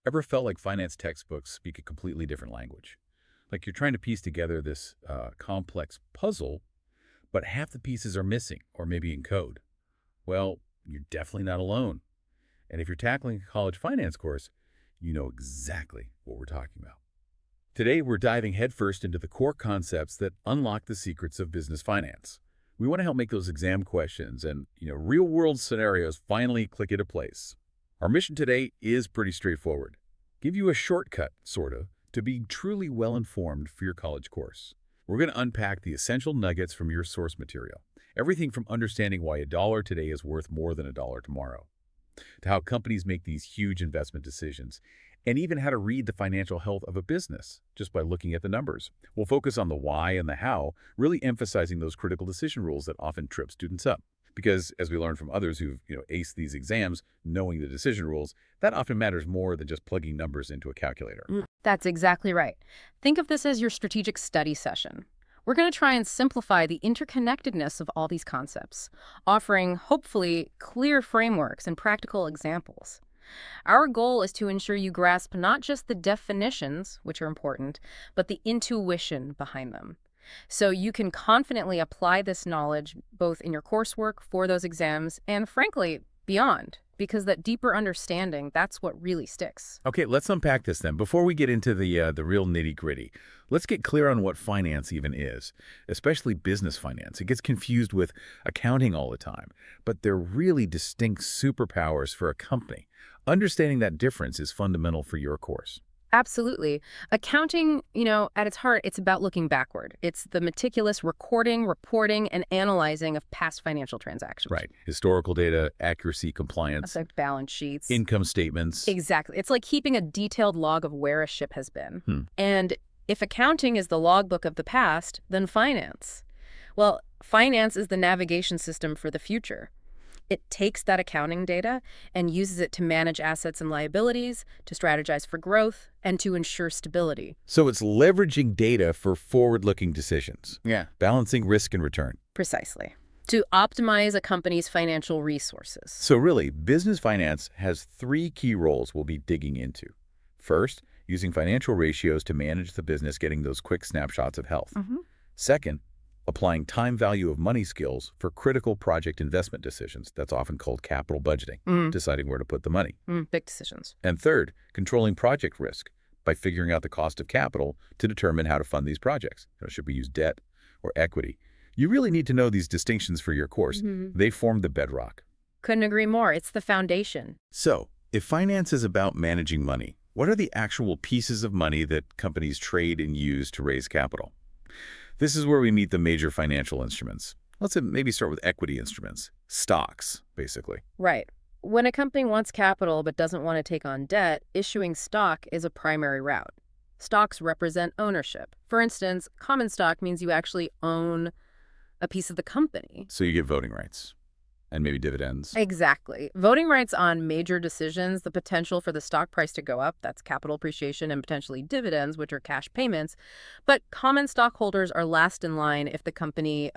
Ever felt like finance textbooks speak a completely different language? Like you're trying to piece together this complex puzzle, but half the pieces are missing or maybe in code. Well, you're definitely not alone. And if you're tackling a college finance course, you know exactly what we're talking about. Today, we're diving headfirst into the core concepts that unlock the secrets of business finance. We want to help make those exam questions and, real-world scenarios finally click into place. Our mission today is pretty straightforward. Give you a shortcut, sort of, to be truly well-informed for your college course. We're going to unpack the essential nuggets from your source material. Everything from understanding why $1 today is worth more than $1 tomorrow, to how companies make these huge investment decisions, and even how to read the financial health of a business just by looking at the numbers. We'll focus on the why and the how, really emphasizing those critical decision rules that often trip students up. Because as we learned from others who've aced these exams, knowing the decision rules, that often matters more than just plugging numbers into a calculator. That's exactly right. Think of this as your strategic study session. We're going to try and simplify the interconnectedness of all these concepts, offering, hopefully, clear frameworks and practical examples. Our goal is to ensure you grasp not just the definitions, which are important, but the intuition behind them. So you can confidently apply this knowledge both in your coursework for those exams and, frankly, beyond, because that deeper understanding, that's what really sticks. Okay, let's unpack this then. Before we get into the real nitty-gritty, let's get clear on what finance even is, especially business finance. It gets confused with accounting all the time, but they're really distinct superpowers for a company. Understanding that difference is fundamental for your course. Absolutely. Accounting, at its heart, it's about looking backward. It's the meticulous recording, reporting, and analyzing of past financial transactions. Right. Historical data, accuracy, compliance. Like balance sheets. Income statements. Exactly. It's like keeping a detailed log of where a ship has been. And if accounting is the logbook of the past, then finance. Well, finance is the navigation system for the future. It takes that accounting data and uses it to manage assets and liabilities, to strategize for growth, and to ensure stability. So it's leveraging data for forward-looking decisions. Yeah. Balancing risk and return. Precisely. To optimize a company's financial resources. So really, business finance has three key roles we'll be digging into. First, using financial ratios to manage the business, getting those quick snapshots of health. Second, applying time value of money skills for critical project investment decisions. That's often called capital budgeting, deciding where to put the money. Big decisions. And third, controlling project risk by figuring out the cost of capital to determine how to fund these projects. Should we use debt or equity? You really need to know these distinctions for your course. They form the bedrock. Couldn't agree more. It's the foundation. So, if finance is about managing money, what are the actual pieces of money that companies trade and use to raise capital? This is where we meet the major financial instruments. Let's maybe start with equity instruments. Stocks, basically. Right. When a company wants capital but doesn't want to take on debt, issuing stock is a primary route. Stocks represent ownership. For instance, common stock means you actually own a piece of the company. So you get voting rights and maybe dividends. Exactly. Voting rights on major decisions, the potential for the stock price to go up, that's capital appreciation, and potentially dividends, which are cash payments. But common stockholders are last in line if the company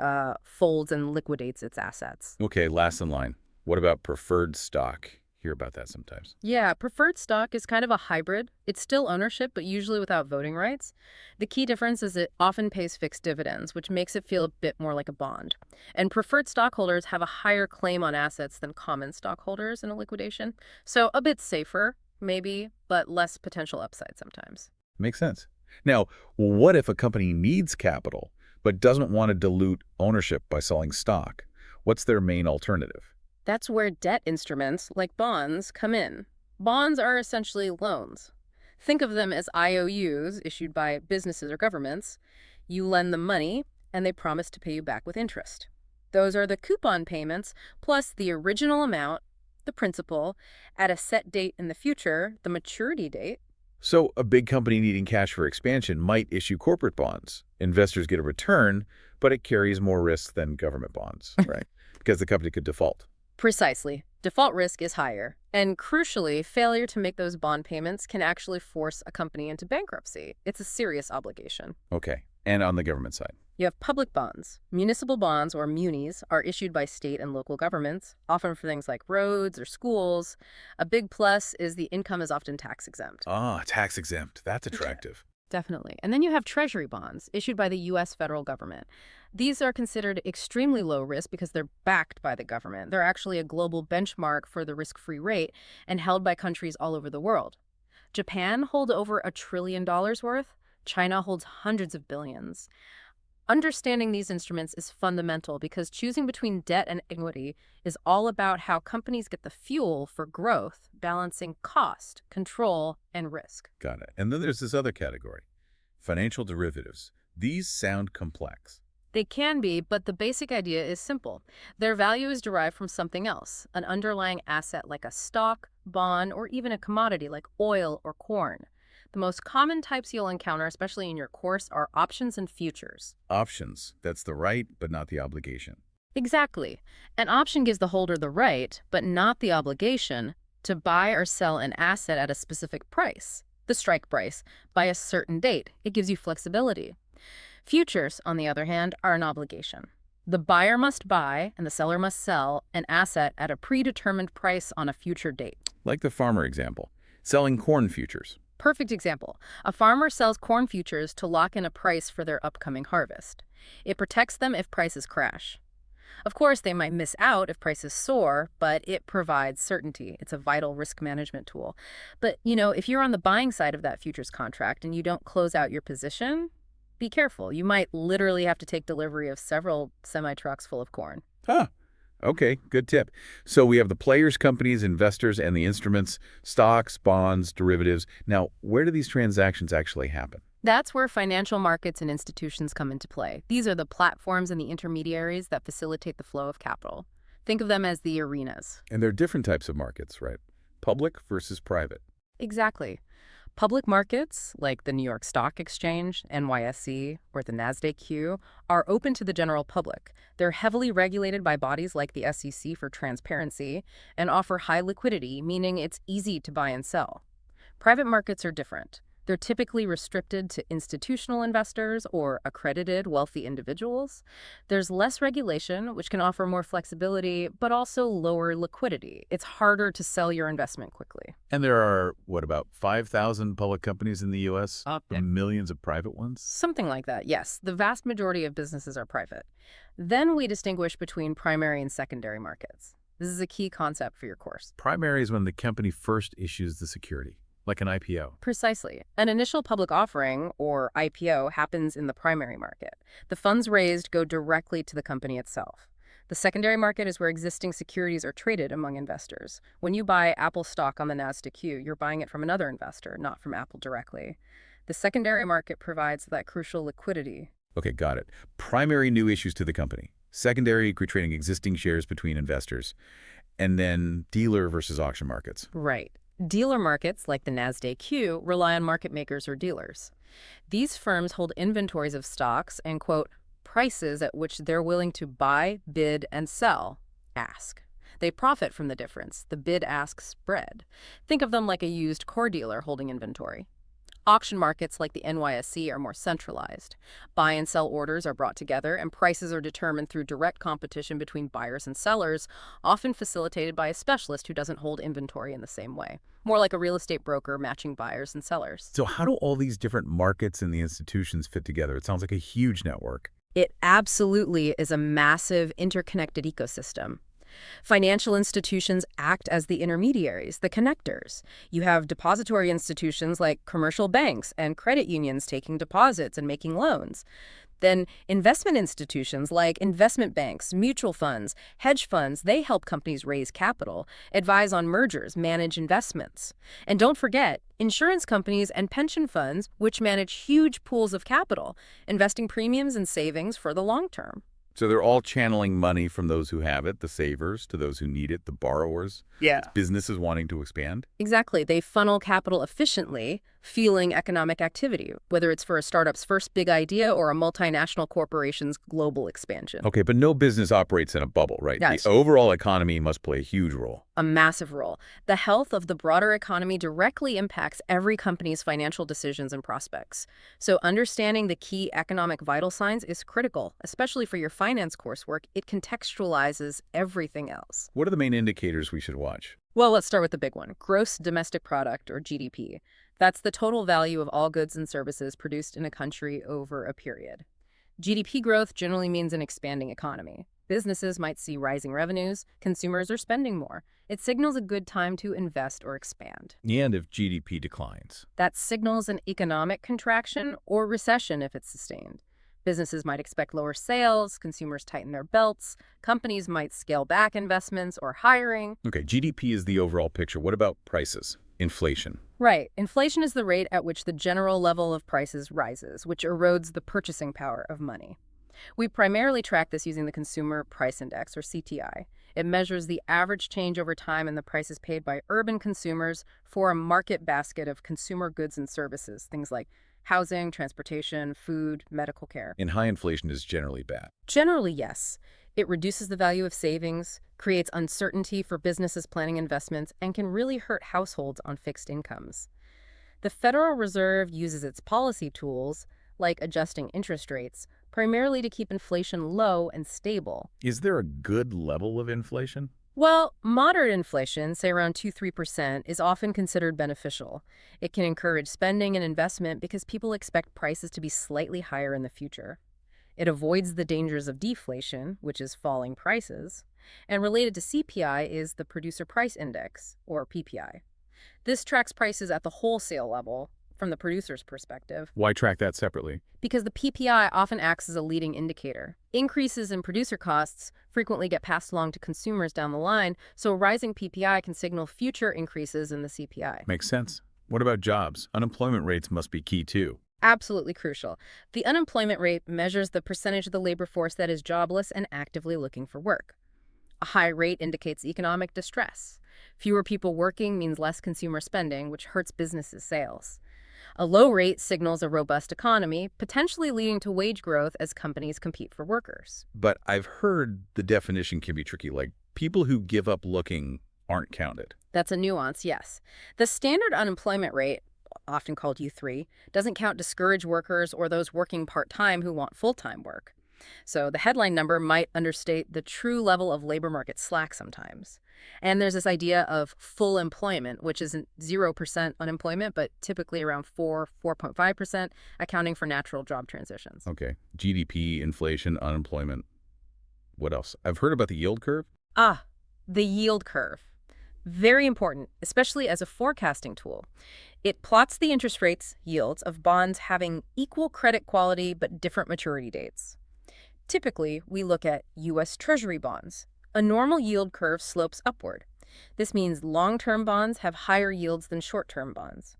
folds and liquidates its assets. Okay, last in line. What about preferred stock? Hear about that sometimes. Yeah, preferred stock is kind of a hybrid. It's still ownership, but usually without voting rights. The key difference is it often pays fixed dividends, which makes it feel a bit more like a bond. And preferred stockholders have a higher claim on assets than common stockholders in a liquidation. So a bit safer, maybe, but less potential upside sometimes. Makes sense. Now, what if a company needs capital, but doesn't want to dilute ownership by selling stock? What's their main alternative? That's where debt instruments, like bonds, come in. Bonds are essentially loans. Think of them as IOUs issued by businesses or governments. You lend them money, and they promise to pay you back with interest. Those are the coupon payments, plus the original amount, the principal, at a set date in the future, the maturity date. So a big company needing cash for expansion might issue corporate bonds. Investors get a return, but it carries more risk than government bonds, right? Because the company could default. Precisely. Default risk is higher. And crucially, failure to make those bond payments can actually force a company into bankruptcy. It's a serious obligation. Okay. And on the government side? You have public bonds. Municipal bonds, or munis, are issued by state and local governments, often for things like roads or schools. A big plus is the income is often tax exempt. Ah, tax exempt. That's attractive. Definitely. And then you have treasury bonds issued by the U.S. federal government. These are considered extremely low risk because they're backed by the government. They're actually a global benchmark for the risk-free rate and held by countries all over the world. Japan holds over $1 trillion worth. China holds hundreds of billions. Understanding these instruments is fundamental because choosing between debt and equity is all about how companies get the fuel for growth, balancing cost, control, and risk. Got it. And then there's this other category, financial derivatives. These sound complex. They can be, but the basic idea is simple. Their value is derived from something else, an underlying asset like a stock, bond, or even a commodity like oil or corn. The most common types you'll encounter, especially in your course, are options and futures. Options. That's the right, but not the obligation. Exactly. An option gives the holder the right, but not the obligation, to buy or sell an asset at a specific price, the strike price, by a certain date. It gives you flexibility. Futures, on the other hand, are an obligation. The buyer must buy and the seller must sell an asset at a predetermined price on a future date. Like the farmer example, selling corn futures. Perfect example. A farmer sells corn futures to lock in a price for their upcoming harvest. It protects them if prices crash. Of course, they might miss out if prices soar, but it provides certainty. It's a vital risk management tool. But, if you're on the buying side of that futures contract and you don't close out your position, be careful. You might literally have to take delivery of several semi-trucks full of corn. Huh. Okay, good tip. So we have the players, companies, investors, and the instruments, stocks, bonds, derivatives. Now, where do these transactions actually happen? That's where financial markets and institutions come into play. These are the platforms and the intermediaries that facilitate the flow of capital. Think of them as the arenas. And there are different types of markets, right? Public versus private. Exactly. Public markets, like the New York Stock Exchange, NYSE, or the NASDAQ, are open to the general public. They're heavily regulated by bodies like the SEC for transparency and offer high liquidity, meaning it's easy to buy and sell. Private markets are different. They're typically restricted to institutional investors or accredited wealthy individuals. There's less regulation, which can offer more flexibility, but also lower liquidity. It's harder to sell your investment quickly. And there are, about 5,000 public companies in the U.S., Yeah. millions of private ones? Something like that, yes. The vast majority of businesses are private. Then we distinguish between primary and secondary markets. This is a key concept for your course. Primary is when the company first issues the security, like an IPO. Precisely. An initial public offering, or IPO, happens in the primary market. The funds raised go directly to the company itself. The secondary market is where existing securities are traded among investors. When you buy Apple stock on the NASDAQ, you're buying it from another investor, not from Apple directly. The secondary market provides that crucial liquidity. Okay, got it. Primary, new issues to the company. Secondary, trading existing shares between investors. And then dealer versus auction markets. Right. Dealer markets, like the NASDAQ, rely on market makers or dealers. These firms hold inventories of stocks and, quote, prices at which they're willing to buy, bid, and sell, ask. They profit from the difference, the bid-ask spread. Think of them like a used car dealer holding inventory. Auction markets like the NYSE are more centralized. Buy and sell orders are brought together, and prices are determined through direct competition between buyers and sellers, often facilitated by a specialist who doesn't hold inventory in the same way. More like a real estate broker matching buyers and sellers. So how do all these different markets and the institutions fit together? It sounds like a huge network. It absolutely is a massive interconnected ecosystem. Financial institutions act as the intermediaries, the connectors. You have depository institutions like commercial banks and credit unions taking deposits and making loans. Then investment institutions like investment banks, mutual funds, hedge funds, they help companies raise capital, advise on mergers, manage investments. And don't forget, insurance companies and pension funds, which manage huge pools of capital, investing premiums and savings for the long term. So they're all channeling money from those who have it, the savers, to those who need it, the borrowers. Yeah. Businesses wanting to expand. Exactly. They funnel capital efficiently, fueling economic activity, whether it's for a startup's first big idea or a multinational corporation's global expansion. Okay, but no business operates in a bubble, right? Yes. The overall economy must play a huge role. A massive role. The health of the broader economy directly impacts every company's financial decisions and prospects. So understanding the key economic vital signs is critical, especially for your finance coursework. It contextualizes everything else. What are the main indicators we should watch? Well, let's start with the big one, gross domestic product, or GDP. That's the total value of all goods and services produced in a country over a period. GDP growth generally means an expanding economy. Businesses might see rising revenues, consumers are spending more. It signals a good time to invest or expand. And if GDP declines? That signals an economic contraction or recession if it's sustained. Businesses might expect lower sales, consumers tighten their belts, companies might scale back investments or hiring. Okay, GDP is the overall picture. What about prices? Inflation? Right. Inflation is the rate at which the general level of prices rises, which erodes the purchasing power of money. We primarily track this using the Consumer Price Index, or CPI. It measures the average change over time in the prices paid by urban consumers for a market basket of consumer goods and services, things like housing, transportation, food, medical care. And high inflation is generally bad. Generally, yes. It reduces the value of savings, creates uncertainty for businesses planning investments, and can really hurt households on fixed incomes. The Federal Reserve uses its policy tools, like adjusting interest rates, primarily to keep inflation low and stable. Is there a good level of inflation? Well, moderate inflation, say around 2–3%, is often considered beneficial. It can encourage spending and investment because people expect prices to be slightly higher in the future. It avoids the dangers of deflation, which is falling prices. And related to CPI is the Producer Price Index, or PPI. This tracks prices at the wholesale level, from the producer's perspective. Why track that separately? Because the PPI often acts as a leading indicator. Increases in producer costs frequently get passed along to consumers down the line, so a rising PPI can signal future increases in the CPI. Makes sense. What about jobs? Unemployment rates must be key too. Absolutely crucial. The unemployment rate measures the percentage of the labor force that is jobless and actively looking for work. A high rate indicates economic distress. Fewer people working means less consumer spending, which hurts businesses' sales. A low rate signals a robust economy, potentially leading to wage growth as companies compete for workers. But I've heard the definition can be tricky, like people who give up looking aren't counted. That's a nuance, yes. The standard unemployment rate, often called U3, doesn't count discouraged workers or those working part-time who want full-time work. So the headline number might understate the true level of labor market slack sometimes. And there's this idea of full employment, which isn't 0% unemployment, but typically around 4–4.5%, accounting for natural job transitions. Okay. GDP, inflation, unemployment. What else? I've heard about the yield curve. The yield curve. Very important, especially as a forecasting tool. It plots the interest rates, yields, of bonds having equal credit quality but different maturity dates. Typically, we look at U.S. Treasury bonds. A normal yield curve slopes upward. This means long-term bonds have higher yields than short-term bonds.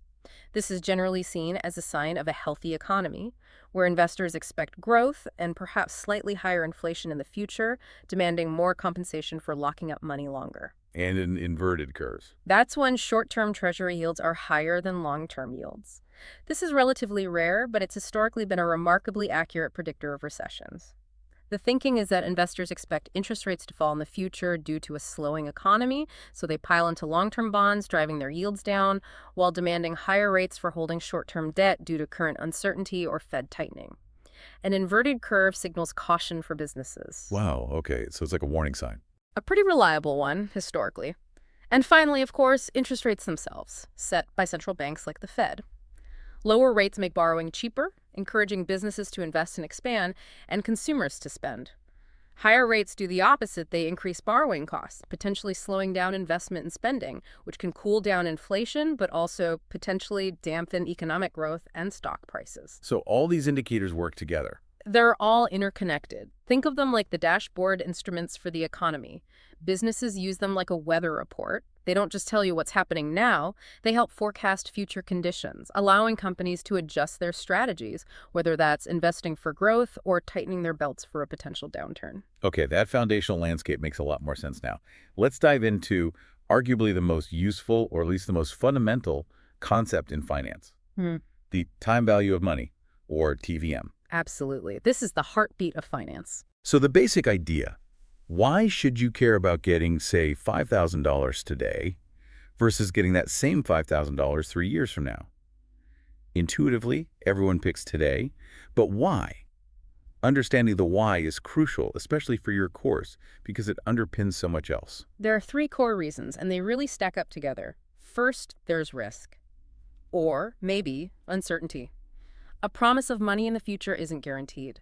This is generally seen as a sign of a healthy economy, where investors expect growth and perhaps slightly higher inflation in the future, demanding more compensation for locking up money longer. And in inverted curves. That's when short-term Treasury yields are higher than long-term yields. This is relatively rare, but it's historically been a remarkably accurate predictor of recessions. The thinking is that investors expect interest rates to fall in the future due to a slowing economy, so they pile into long-term bonds, driving their yields down, while demanding higher rates for holding short-term debt due to current uncertainty or Fed tightening. An inverted curve signals caution for businesses. Wow, okay, so it's like a warning sign. A pretty reliable one, historically. And finally, of course, interest rates themselves, set by central banks like the Fed. Lower rates make borrowing cheaper, encouraging businesses to invest and expand, and consumers to spend. Higher rates do the opposite. They increase borrowing costs, potentially slowing down investment and spending, which can cool down inflation, but also potentially dampen economic growth and stock prices. So all these indicators work together. They're all interconnected. Think of them like the dashboard instruments for the economy. Businesses use them like a weather report. They don't just tell you what's happening now, they help forecast future conditions, allowing companies to adjust their strategies, whether that's investing for growth or tightening their belts for a potential downturn. Okay, that foundational landscape makes a lot more sense now. Let's dive into arguably the most useful, or at least the most fundamental, concept in finance: Hmm. the time value of money, or TVM. Absolutely. This is the heartbeat of finance. So the basic idea, why should you care about getting, say, $5,000 today versus getting that same $5,000 3 years from now? Intuitively, everyone picks today, but why? Understanding the why is crucial, especially for your course, because it underpins so much else. There are three core reasons, and they really stack up together. First, there's risk. Or, maybe, uncertainty. A promise of money in the future isn't guaranteed.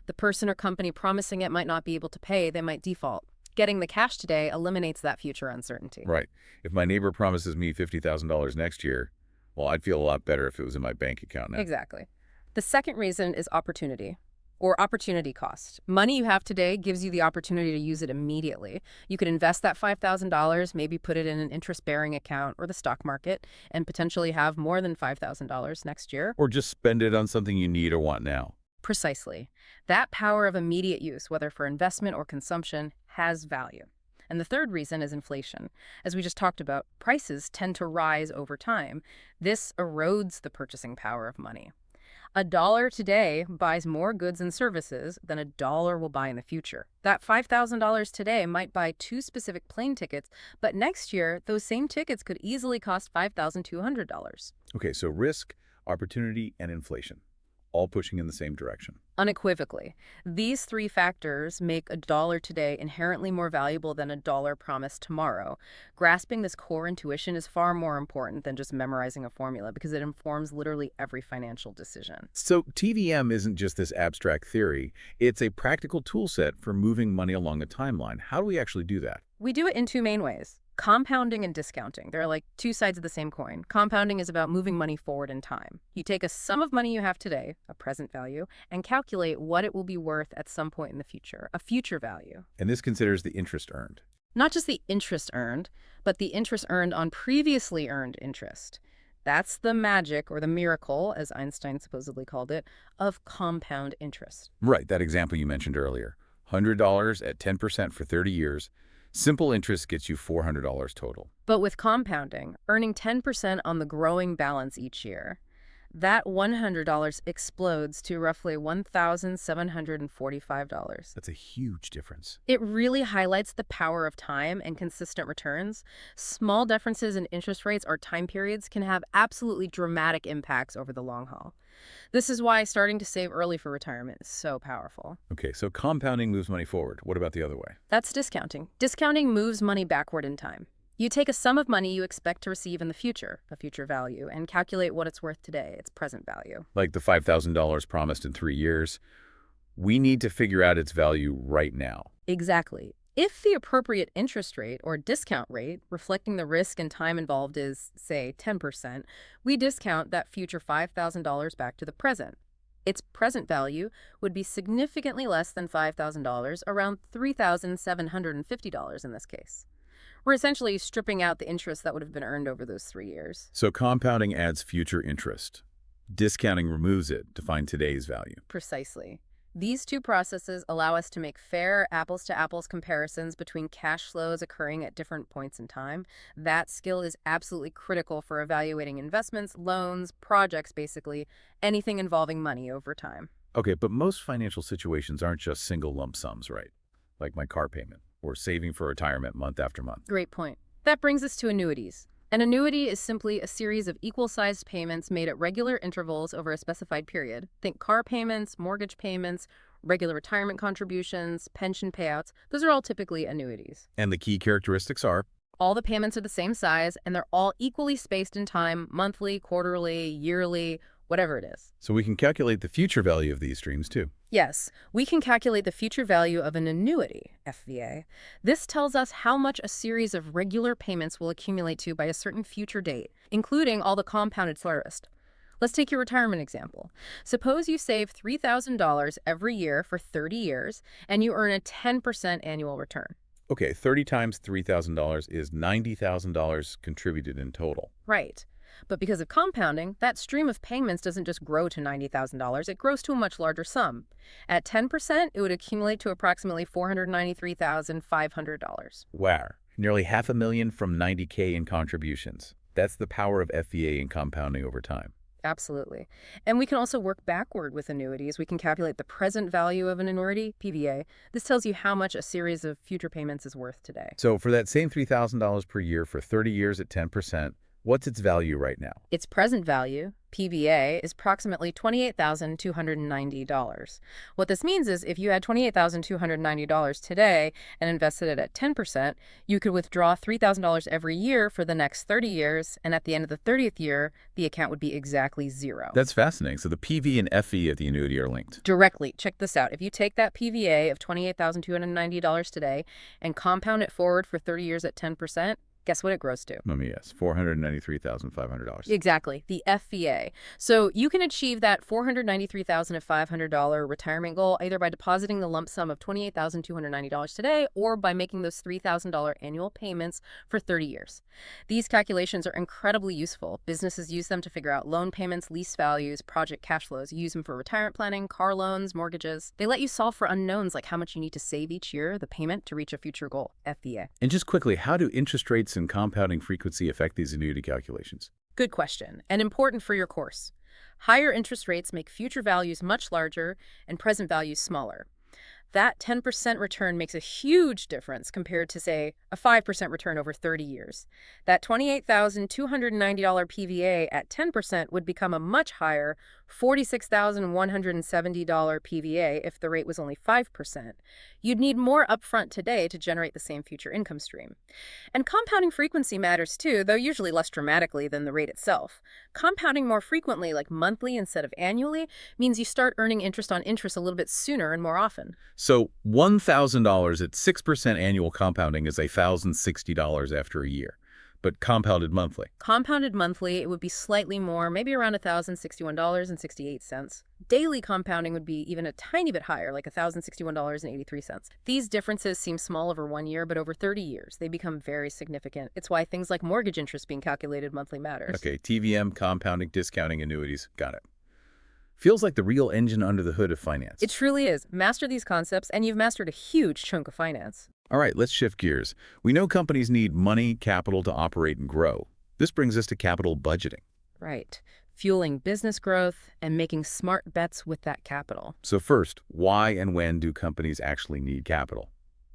The person or company promising it might not be able to pay, they might default. Getting the cash today eliminates that future uncertainty. Right. If my neighbor promises me $50,000 next year, well, I'd feel a lot better if it was in my bank account now. Exactly. The second reason is opportunity, or opportunity cost. Money you have today gives you the opportunity to use it immediately. You could invest that $5,000, maybe put it in an interest-bearing account or the stock market, and potentially have more than $5,000 next year. Or just spend it on something you need or want now. Precisely. That power of immediate use, whether for investment or consumption, has value. And the third reason is inflation. As we just talked about, prices tend to rise over time. This erodes the purchasing power of money. A dollar today buys more goods and services than a dollar will buy in the future. That $5,000 today might buy 2 specific plane tickets, but next year, those same tickets could easily cost $5,200. Okay, so risk, opportunity, and inflation, all pushing in the same direction. Unequivocally, these three factors make a dollar today inherently more valuable than a dollar promised tomorrow. Grasping this core intuition is far more important than just memorizing a formula because it informs literally every financial decision. So TVM isn't just this abstract theory. It's a practical tool set for moving money along a timeline. How do we actually do that? We do it in two main ways. Compounding and discounting. They're like two sides of the same coin. Compounding is about moving money forward in time. You take a sum of money you have today, a present value, and calculate what it will be worth at some point in the future, a future value. And this considers the interest earned. Not just the interest earned, but the interest earned on previously earned interest. That's the magic, or the miracle, as Einstein supposedly called it, of compound interest. Right, that example you mentioned earlier. $100 at 10% for 30 years. Simple interest gets you $400 total. But with compounding, earning 10% on the growing balance each year, that $100 explodes to roughly $1,745. That's a huge difference. It really highlights the power of time and consistent returns. Small differences in interest rates or time periods can have absolutely dramatic impacts over the long haul. This is why starting to save early for retirement is so powerful. Okay, so compounding moves money forward. What about the other way? That's discounting. Discounting moves money backward in time. You take a sum of money you expect to receive in the future, a future value, and calculate what it's worth today, its present value. Like the $5,000 promised in 3 years. We need to figure out its value right now. Exactly. If the appropriate interest rate or discount rate, reflecting the risk and time involved, is, say, 10%, we discount that future $5,000 back to the present. Its present value would be significantly less than $5,000, around $3,750 in this case. We're essentially stripping out the interest that would have been earned over those 3 years. So compounding adds future interest. Discounting removes it to find today's value. Precisely. These two processes allow us to make fair apples-to-apples comparisons between cash flows occurring at different points in time. That skill is absolutely critical for evaluating investments, loans, projects, basically, anything involving money over time. Okay, but most financial situations aren't just single lump sums, right? Like my car payment or saving for retirement month after month. Great point. That brings us to annuities. An annuity is simply a series of equal-sized payments made at regular intervals over a specified period. Think car payments, mortgage payments, regular retirement contributions, pension payouts. Those are all typically annuities. And the key characteristics are? All the payments are the same size, and they're all equally spaced in time, monthly, quarterly, yearly, whatever it is. So we can calculate the future value of these streams too. Yes, we can calculate the future value of an annuity, FVA. This tells us how much a series of regular payments will accumulate to by a certain future date, including all the compounded interest. Let's take your retirement example. Suppose you save $3,000 every year for 30 years, and you earn a 10% annual return. Okay, 30 times $3,000 is $90,000 contributed in total. Right. But because of compounding, that stream of payments doesn't just grow to $90,000, it grows to a much larger sum. At 10%, it would accumulate to approximately $493,500. Wow, nearly $500,000 from $90K in contributions. That's the power of FVA and compounding over time. Absolutely. And we can also work backward with annuities. We can calculate the present value of an annuity, PVA. This tells you how much a series of future payments is worth today. So for that same $3,000 per year for 30 years at 10%, what's its value right now? Its present value, PVA, is approximately $28,290. What this means is if you had $28,290 today and invested it at 10%, you could withdraw $3,000 every year for the next 30 years, and at the end of the 30th year, the account would be exactly zero. That's fascinating. So the PV and FE of the annuity are linked. Directly. Check this out. If you take that PVA of $28,290 today and compound it forward for 30 years at 10%, guess what it grows to? Let me guess, $493,500. Exactly, the FVA. So you can achieve that $493,500 retirement goal either by depositing the lump sum of $28,290 today or by making those $3,000 annual payments for 30 years. These calculations are incredibly useful. Businesses use them to figure out loan payments, lease values, project cash flows. You use them for retirement planning, car loans, mortgages. They let you solve for unknowns like how much you need to save each year, the payment to reach a future goal, FVA. And just quickly, how do interest rates and compounding frequency affect these annuity calculations? Good question, and important for your course. Higher interest rates make future values much larger and present values smaller. That 10% return makes a huge difference compared to, say, a 5% return over 30 years. That $28,290 PVA at 10% would become a much higher $46,170 PVA if the rate was only 5%. You'd need more upfront today to generate the same future income stream. And compounding frequency matters too, though usually less dramatically than the rate itself. Compounding more frequently, like monthly instead of annually, means you start earning interest on interest a little bit sooner and more often. So $1,000 at 6% annual compounding is $1,060 after a year, but compounded monthly. Compounded monthly, it would be slightly more, maybe around $1,061.68. Daily compounding would be even a tiny bit higher, like $1,061.83. These differences seem small over 1 year, but over 30 years, they become very significant. It's why things like mortgage interest being calculated monthly matters. Okay, TVM, compounding, discounting, annuities. Got it. Feels like the real engine under the hood of finance. It truly is. Master these concepts, and you've mastered a huge chunk of finance. All right, let's shift gears. We know companies need money, capital to operate and grow. This brings us to capital budgeting. Right. Fueling business growth and making smart bets with that capital. So first, why and when do companies actually need capital?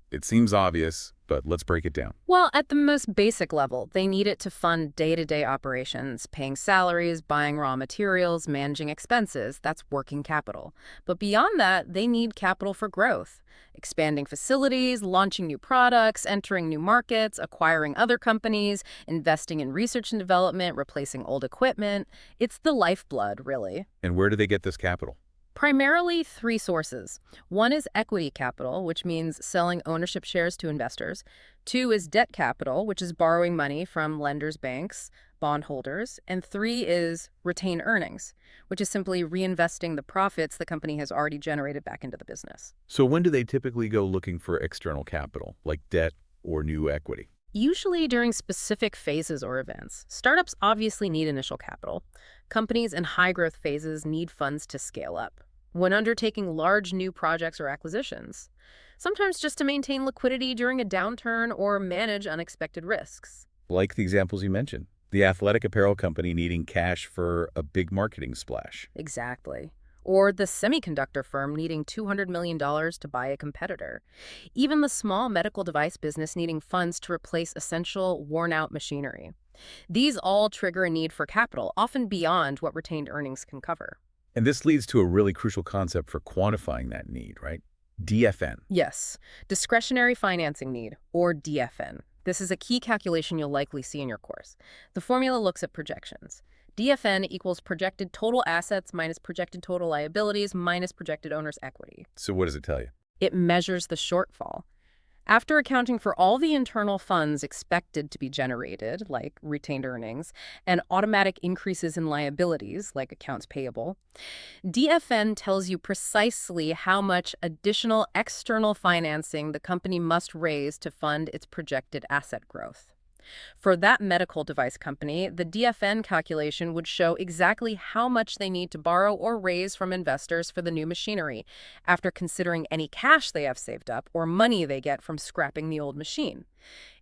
It seems obvious, but let's break it down. Well, at the most basic level, they need it to fund day-to-day operations, paying salaries, buying raw materials, managing expenses. That's working capital. But beyond that, they need capital for growth, expanding facilities, launching new products, entering new markets, acquiring other companies, investing in research and development, replacing old equipment. It's the lifeblood, really. And where do they get this capital? Primarily three sources. One is equity capital, which means selling ownership shares to investors. Two is debt capital, which is borrowing money from lenders, banks, bondholders. And three is retained earnings, which is simply reinvesting the profits the company has already generated back into the business. So when do they typically go looking for external capital, like debt or new equity? Usually during specific phases or events. Startups obviously need initial capital. Companies in high-growth phases need funds to scale up. When undertaking large new projects or acquisitions, sometimes just to maintain liquidity during a downturn or manage unexpected risks. Like the examples you mentioned, the athletic apparel company needing cash for a big marketing splash. Exactly. Or the semiconductor firm needing $200 million to buy a competitor. Even the small medical device business needing funds to replace essential, worn-out machinery. These all trigger a need for capital, often beyond what retained earnings can cover. And this leads to a really crucial concept for quantifying that need, right? DFN. Yes, discretionary financing need, or DFN. This is a key calculation you'll likely see in your course. The formula looks at projections. DFN equals projected total assets minus projected total liabilities minus projected owner's equity. So what does it tell you? It measures the shortfall. After accounting for all the internal funds expected to be generated, like retained earnings, and automatic increases in liabilities, like accounts payable, DFN tells you precisely how much additional external financing the company must raise to fund its projected asset growth. For that medical device company, the DFN calculation would show exactly how much they need to borrow or raise from investors for the new machinery, after considering any cash they have saved up or money they get from scrapping the old machine.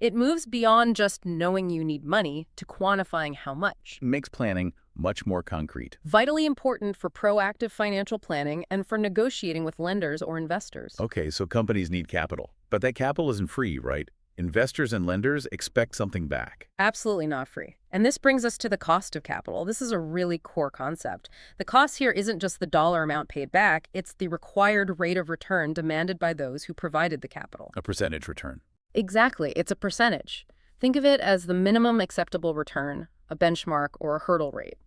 It moves beyond just knowing you need money to quantifying how much. It makes planning much more concrete. Vitally important for proactive financial planning and for negotiating with lenders or investors. Okay, so companies need capital. But that capital isn't free, right? Investors and lenders expect something back. Absolutely not free. And this brings us to the cost of capital. This is a really core concept. The cost here isn't just the dollar amount paid back, it's the required rate of return demanded by those who provided the capital. A percentage return. Exactly, it's a percentage. Think of it as the minimum acceptable return, a benchmark, or a hurdle rate.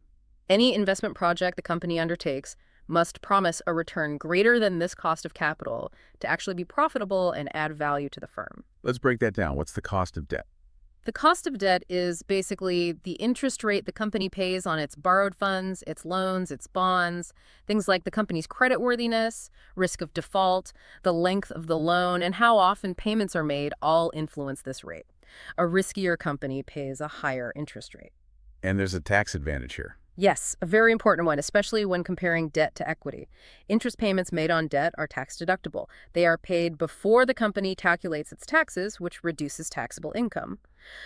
Any investment project the company undertakes must promise a return greater than this cost of capital to actually be profitable and add value to the firm. Let's break that down. What's the cost of debt? The cost of debt is basically the interest rate the company pays on its borrowed funds, its loans, its bonds. Things like the company's creditworthiness, risk of default, the length of the loan, and how often payments are made all influence this rate. A riskier company pays a higher interest rate. And there's a tax advantage here. Yes, a very important one, especially when comparing debt to equity. Interest payments made on debt are tax deductible. They are paid before the company calculates its taxes, which reduces taxable income.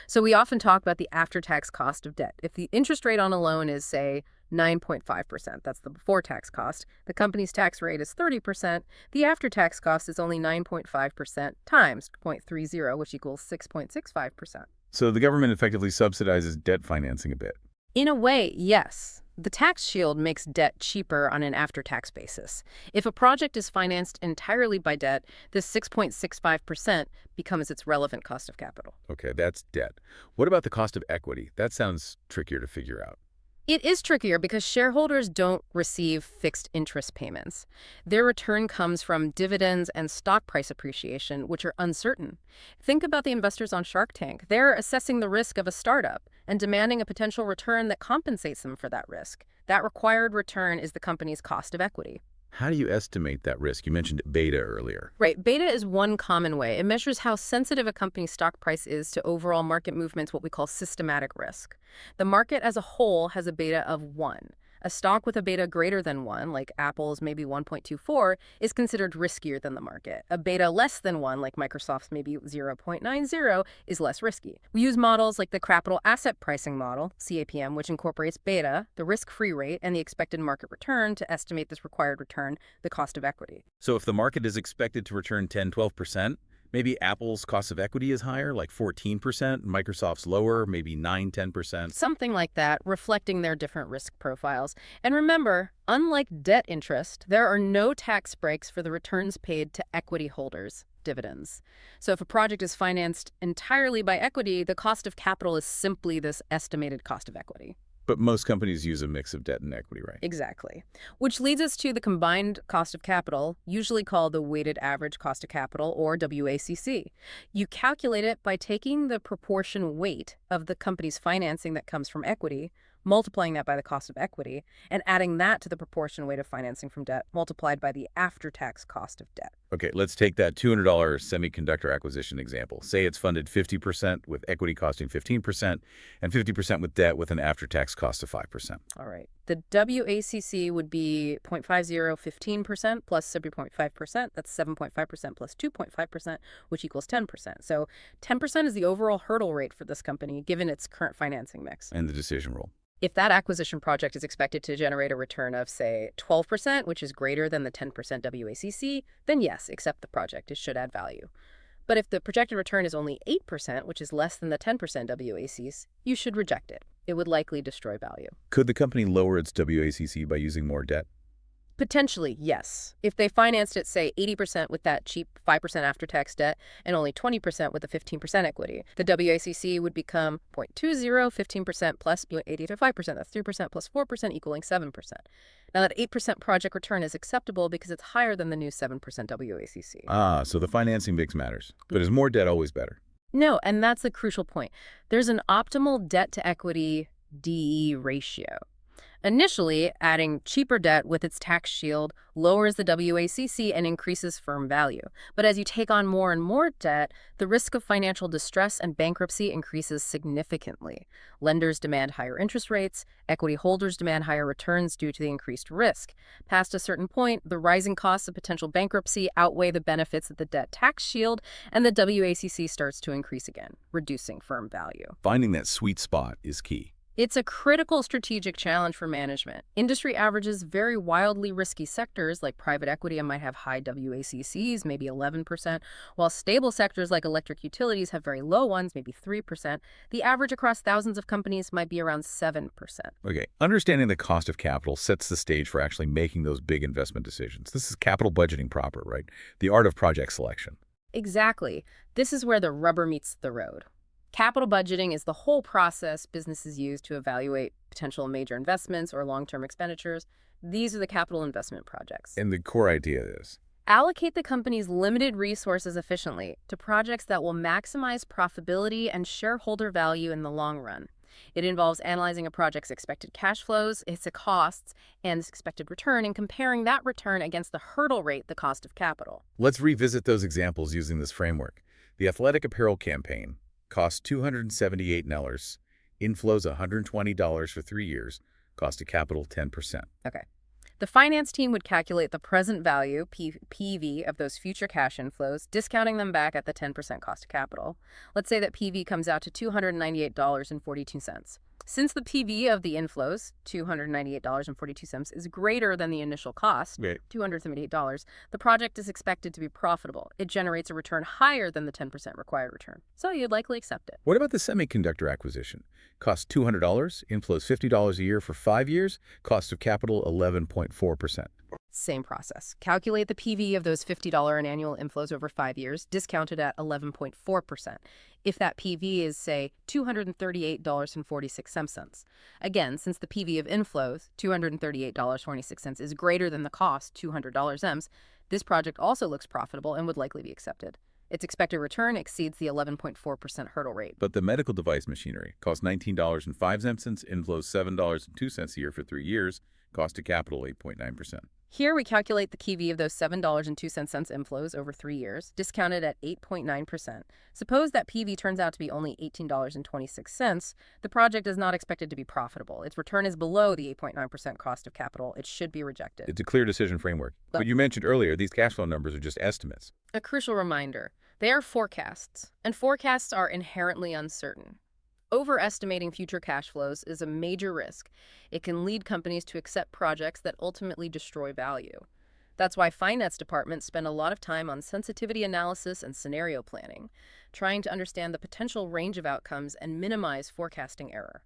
So we often talk about the after-tax cost of debt. If the interest rate on a loan is, say, 9.5%, that's the before-tax cost, the company's tax rate is 30%, the after-tax cost is only 9.5% times 0.30, which equals 6.65%. So the government effectively subsidizes debt financing a bit. In a way, yes. The tax shield makes debt cheaper on an after-tax basis. If a project is financed entirely by debt, this 6.65% becomes its relevant cost of capital. Okay, that's debt. What about the cost of equity? That sounds trickier to figure out. It is trickier because shareholders don't receive fixed interest payments. Their return comes from dividends and stock price appreciation, which are uncertain. Think about the investors on Shark Tank. They're assessing the risk of a startup and demanding a potential return that compensates them for that risk. That required return is the company's cost of equity. How do you estimate that risk? You mentioned beta earlier. Right. Beta is one common way. It measures how sensitive a company's stock price is to overall market movements, what we call systematic risk. The market as a whole has a beta of 1. A stock with a beta greater than 1, like Apple's maybe 1.24, is considered riskier than the market. A beta less than 1, like Microsoft's maybe 0.90, is less risky. We use models like the capital asset pricing model, CAPM, which incorporates beta, the risk-free rate, and the expected market return to estimate this required return, the cost of equity. So if the market is expected to return 10–12%, maybe Apple's cost of equity is higher, like 14%, Microsoft's lower, maybe 9–10%. Something like that, reflecting their different risk profiles. And remember, unlike debt interest, there are no tax breaks for the returns paid to equity holders, dividends. So if a project is financed entirely by equity, the cost of capital is simply this estimated cost of equity. But most companies use a mix of debt and equity, right? Exactly. Which leads us to the combined cost of capital, usually called the weighted average cost of capital, or WACC. You calculate it by taking the proportion weight of the company's financing that comes from equity, multiplying that by the cost of equity, and adding that to the proportion weight of financing from debt multiplied by the after-tax cost of debt. Okay, let's take that $200 semiconductor acquisition example. Say it's funded 50% with equity costing 15% and 50% with debt with an after-tax cost of 5%. All right. The WACC would be 0.50, 15% plus 7.5%. That's 7.5% plus 2.5%, which equals 10%. So 10% is the overall hurdle rate for this company, given its current financing mix. And the decision rule. If that acquisition project is expected to generate a return of, say, 12%, which is greater than the 10% WACC, then yes, accept the project. It should add value. But if the projected return is only 8%, which is less than the 10% WACC, you should reject it. It would likely destroy value. Could the company lower its WACC by using more debt? Potentially, yes. If they financed it, say, 80% with that cheap 5% after-tax debt and only 20% with a 15% equity, the WACC would become 0.20, 15% plus 80 to 5%. That's 3% plus 4% equaling 7%. Now, that 8% project return is acceptable because it's higher than the new 7% WACC. Ah, so the financing mix matters. But is more debt always better? No, and that's the crucial point. There's an optimal debt-to-equity DE ratio. Initially, adding cheaper debt with its tax shield lowers the WACC and increases firm value. But as you take on more and more debt, the risk of financial distress and bankruptcy increases significantly. Lenders demand higher interest rates, equity holders demand higher returns due to the increased risk. Past a certain point, the rising costs of potential bankruptcy outweigh the benefits of the debt tax shield, and the WACC starts to increase again, reducing firm value. Finding that sweet spot is key. It's a critical strategic challenge for management. Industry averages vary wildly risky sectors like private equity might have high WACCs, maybe 11%, while stable sectors like electric utilities have very low ones, maybe 3%. The average across thousands of companies might be around 7%. Okay, understanding the cost of capital sets the stage for actually making those big investment decisions. This is capital budgeting proper, right? The art of project selection. Exactly. This is where the rubber meets the road. Capital budgeting is the whole process businesses use to evaluate potential major investments or long-term expenditures. These are the capital investment projects. And the core idea is, Allocate the company's limited resources efficiently to projects that will maximize profitability and shareholder value in the long run. It involves analyzing a project's expected cash flows, its costs, and its expected return, and comparing that return against the hurdle rate, the cost of capital. let's revisit those examples using this framework. The athletic apparel campaign cost $278, inflows $120 for 3 years, cost of capital 10%. Okay. The finance team would calculate the present value, PV, of those future cash inflows, discounting them back at the 10% cost of capital. Let's say that PV comes out to $298.42. Since the PV of the inflows, $298.42, is greater than the initial cost, Right. $278, the project is expected to be profitable. It generates a return higher than the 10% required return. So you'd likely accept it. What about the semiconductor acquisition? Cost $200, inflows $50 a year for 5 years, cost of capital 11.4%. Same process. Calculate the PV of those $50 in annual inflows over 5 years, discounted at 11.4%. If that PV is, say, $238.46. Again, since the PV of inflows, $238.46, is greater than the cost, $200 EMS, this project also looks profitable and would likely be accepted. Its expected return exceeds the 11.4% hurdle rate. But the medical device machinery cost $19.05, inflows $7.02 a year for 3 years, cost of capital 8.9%. Here we calculate the PV of those $7.02 inflows over 3 years, discounted at 8.9%. Suppose that PV turns out to be only $18.26. The project is not expected to be profitable. Its return is below the 8.9% cost of capital. It should be rejected. It's a clear decision framework. But you mentioned earlier, these cash flow numbers are just estimates. A crucial reminder, they are forecasts, and forecasts are inherently uncertain. Overestimating future cash flows is a major risk. It can lead companies to accept projects that ultimately destroy value. That's why finance departments spend a lot of time on sensitivity analysis and scenario planning, trying to understand the potential range of outcomes and minimize forecasting error.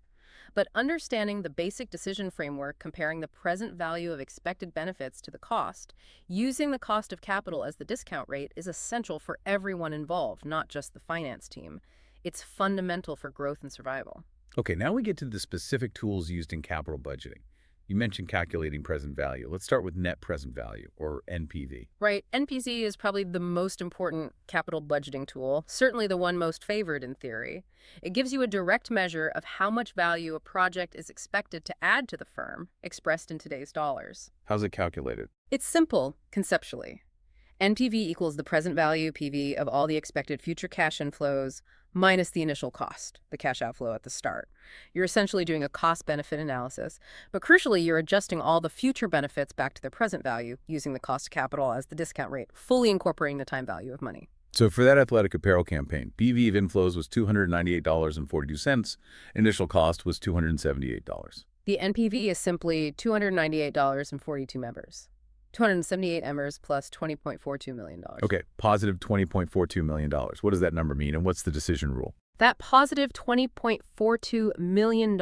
But understanding the basic decision framework, comparing the present value of expected benefits to the cost, using the cost of capital as the discount rate, is essential for everyone involved, not just the finance team. It's fundamental for growth and survival. Okay, now we get to the specific tools used in capital budgeting. You mentioned calculating present value. Let's start with net present value, or NPV. Right. NPV is probably the most important capital budgeting tool, certainly the one most favored in theory. It gives you a direct measure of how much value a project is expected to add to the firm, expressed in today's dollars. How's it calculated? It's simple, conceptually. NPV equals the present value, PV, of all the expected future cash inflows minus the initial cost, the cash outflow at the start. You're essentially doing a cost-benefit analysis, but crucially, you're adjusting all the future benefits back to their present value, using the cost of capital as the discount rate, fully incorporating the time value of money. So for that athletic apparel campaign, PV of inflows was $298.42. Initial cost was $278. The NPV is simply $298.42 members. 278 Emmers plus $20.42 million. Okay, positive $20.42 million. What does that number mean, and what's the decision rule? That positive $20.42 million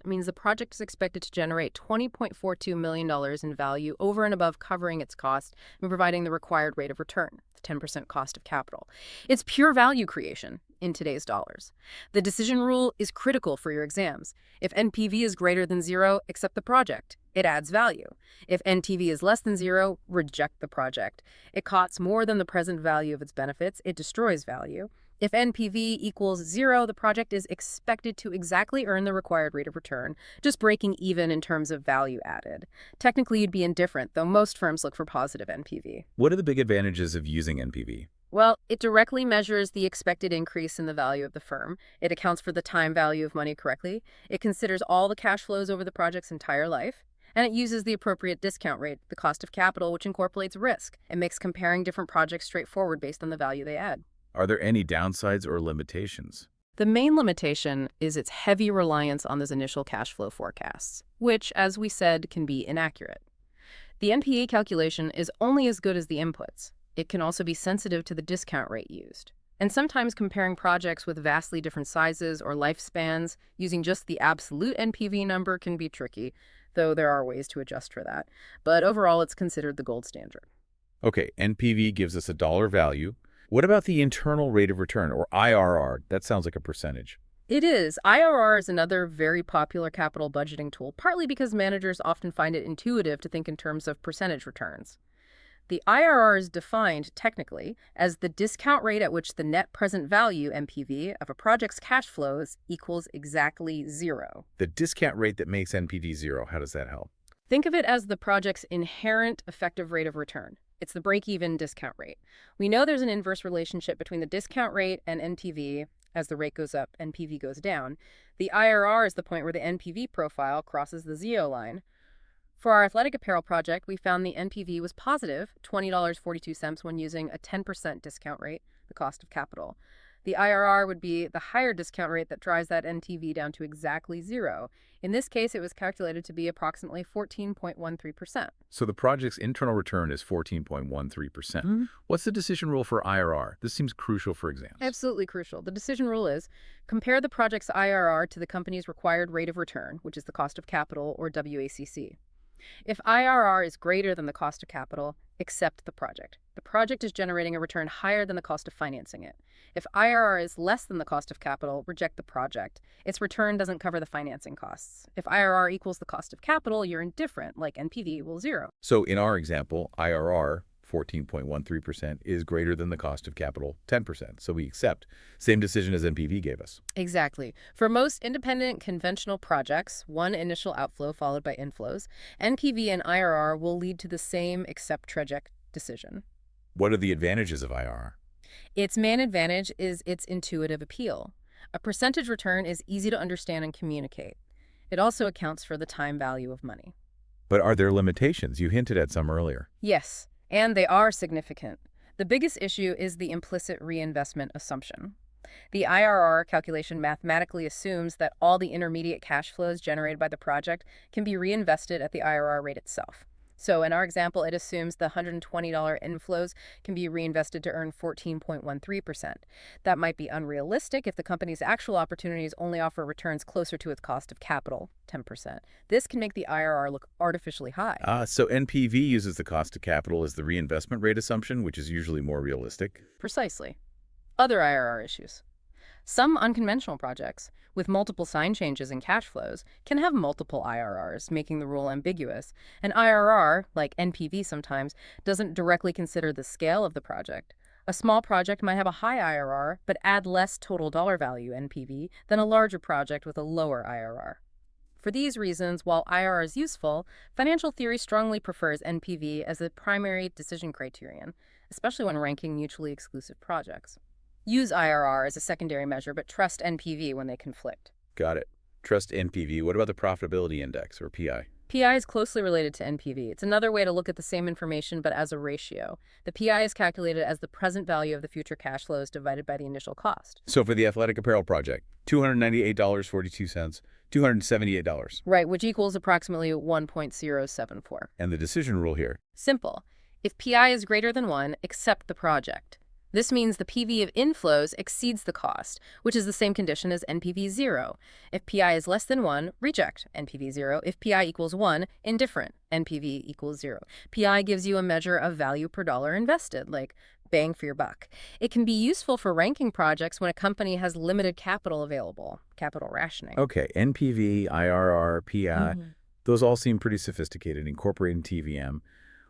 means the project is expected to generate $20.42 million in value over and above covering its cost and providing the required rate of return, the 10% cost of capital. It's pure value creation in today's dollars. The decision rule is critical for your exams. If NPV is greater than 0, accept the project. It adds value. If NTV is less than 0, reject the project. It costs more than the present value of its benefits. It destroys value. If NPV equals 0, the project is expected to exactly earn the required rate of return, just breaking even in terms of value added. Technically, you'd be indifferent, though most firms look for positive NPV. What are the big advantages of using NPV? Well, it directly measures the expected increase in the value of the firm. It accounts for the time value of money correctly. It considers all the cash flows over the project's entire life. And it uses the appropriate discount rate, the cost of capital, which incorporates risk. It makes comparing different projects straightforward based on the value they add. Are there any downsides or limitations? The main limitation is its heavy reliance on those initial cash flow forecasts, which, as we said, can be inaccurate. The NPV calculation is only as good as the inputs. It can also be sensitive to the discount rate used. And sometimes comparing projects with vastly different sizes or lifespans using just the absolute NPV number can be tricky, though there are ways to adjust for that. But overall, it's considered the gold standard. Okay, NPV gives us a dollar value. What about the internal rate of return, or IRR? That sounds like a percentage. It is. IRR is another very popular capital budgeting tool, partly because managers often find it intuitive to think in terms of percentage returns. The IRR is defined, technically, as the discount rate at which the net present value, NPV, of a project's cash flows equals exactly zero. The discount rate that makes NPV zero, how does that help? Think of it as the project's inherent effective rate of return. It's the break-even discount rate. We know there's an inverse relationship between the discount rate and NPV. As the rate goes up, NPV goes down. The IRR is the point where the NPV profile crosses the zero line. For our athletic apparel project, we found the NPV was positive, $20.42 when using a 10% discount rate, the cost of capital. The IRR would be the higher discount rate that drives that NPV down to exactly zero. In this case, it was calculated to be approximately 14.13%. So the project's internal return is 14.13%. What's the decision rule for IRR? This seems crucial for exams. Absolutely crucial. The decision rule is compare the project's IRR to the company's required rate of return, which is the cost of capital, or WACC. If IRR is greater than the cost of capital, accept the project. The project is generating a return higher than the cost of financing it. If IRR is less than the cost of capital, reject the project. Its return doesn't cover the financing costs. If IRR equals the cost of capital, you're indifferent, like NPV equals zero. So in our example, IRR, 14.13%, is greater than the cost of capital, 10%. So we accept. Same decision as NPV gave us. Exactly. For most independent conventional projects, one initial outflow followed by inflows, NPV and IRR will lead to the same accept trajectory decision. What are the advantages of IRR? Its main advantage is its intuitive appeal. A percentage return is easy to understand and communicate. It also accounts for the time value of money. But are there limitations? You hinted at some earlier. Yes, and they are significant. The biggest issue is the implicit reinvestment assumption. The IRR calculation mathematically assumes that all the intermediate cash flows generated by the project can be reinvested at the IRR rate itself. So in our example, it assumes the $120 inflows can be reinvested to earn 14.13%. That might be unrealistic if the company's actual opportunities only offer returns closer to its cost of capital, 10%. This can make the IRR look artificially high. So NPV uses the cost of capital as the reinvestment rate assumption, which is usually more realistic. Precisely. Other IRR issues. Some unconventional projects, with multiple sign changes in cash flows, can have multiple IRRs, making the rule ambiguous. An IRR, like NPV sometimes, doesn't directly consider the scale of the project. A small project might have a high IRR, but add less total dollar value, NPV, than a larger project with a lower IRR. For these reasons, while IRR is useful, financial theory strongly prefers NPV as the primary decision criterion, especially when ranking mutually exclusive projects. Use IRR as a secondary measure, but trust NPV when they conflict. Got it. Trust NPV. What about the profitability index, or PI? PI is closely related to NPV. It's another way to look at the same information, but as a ratio. The PI is calculated as the present value of the future cash flows divided by the initial cost. So for the athletic apparel project, $298.42, $278. Right, which equals approximately 1.074. And the decision rule here? Simple. If PI is greater than 1, accept the project. This means the PV of inflows exceeds the cost, which is the same condition as NPV 0. If PI is less than 1, reject NPV 0. If PI equals 1, indifferent, NPV equals 0. PI gives you a measure of value per dollar invested, like bang for your buck. It can be useful for ranking projects when a company has limited capital available, capital rationing. Okay, NPV, IRR, PI, those all seem pretty sophisticated, incorporating TVM.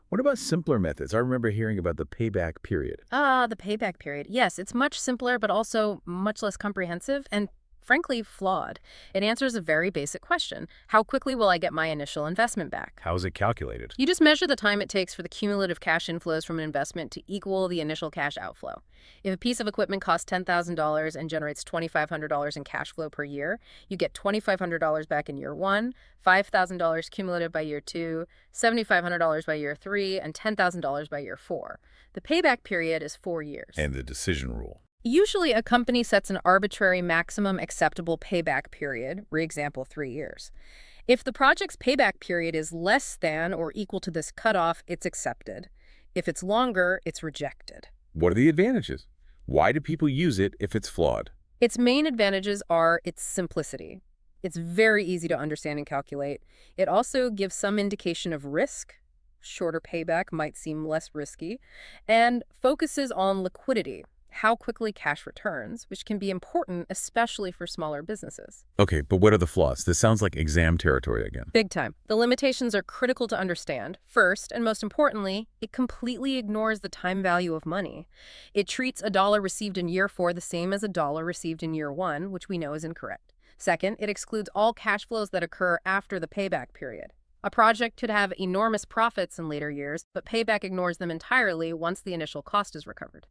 What about simpler methods? I remember hearing about the payback period. The payback period. Yes, it's much simpler, but also much less comprehensive and, frankly, flawed. It answers a very basic question. How quickly will I get my initial investment back? How is it calculated? You just measure the time it takes for the cumulative cash inflows from an investment to equal the initial cash outflow. If a piece of equipment costs $10,000 and generates $2,500 in cash flow per year, you get $2,500 back in year 1, $5,000 cumulative by year 2, $7,500 by year 3, and $10,000 by year 4. The payback period is 4 years. And the decision rule? Usually, a company sets an arbitrary maximum acceptable payback period, for example, 3 years. If the project's payback period is less than or equal to this cutoff, it's accepted. If it's longer, it's rejected. What are the advantages? Why do people use it if it's flawed? Its main advantages are its simplicity. It's very easy to understand and calculate. It also gives some indication of risk. Shorter payback might seem less risky. And focuses on liquidity, how quickly cash returns, which can be important, especially for smaller businesses. Okay, but what are the flaws? This sounds like exam territory again. Big time. The limitations are critical to understand. First, and most importantly, it completely ignores the time value of money. It treats a dollar received in year 4 the same as a dollar received in year 1, which we know is incorrect. Second, it excludes all cash flows that occur after the payback period. A project could have enormous profits in later years, but payback ignores them entirely once the initial cost is recovered.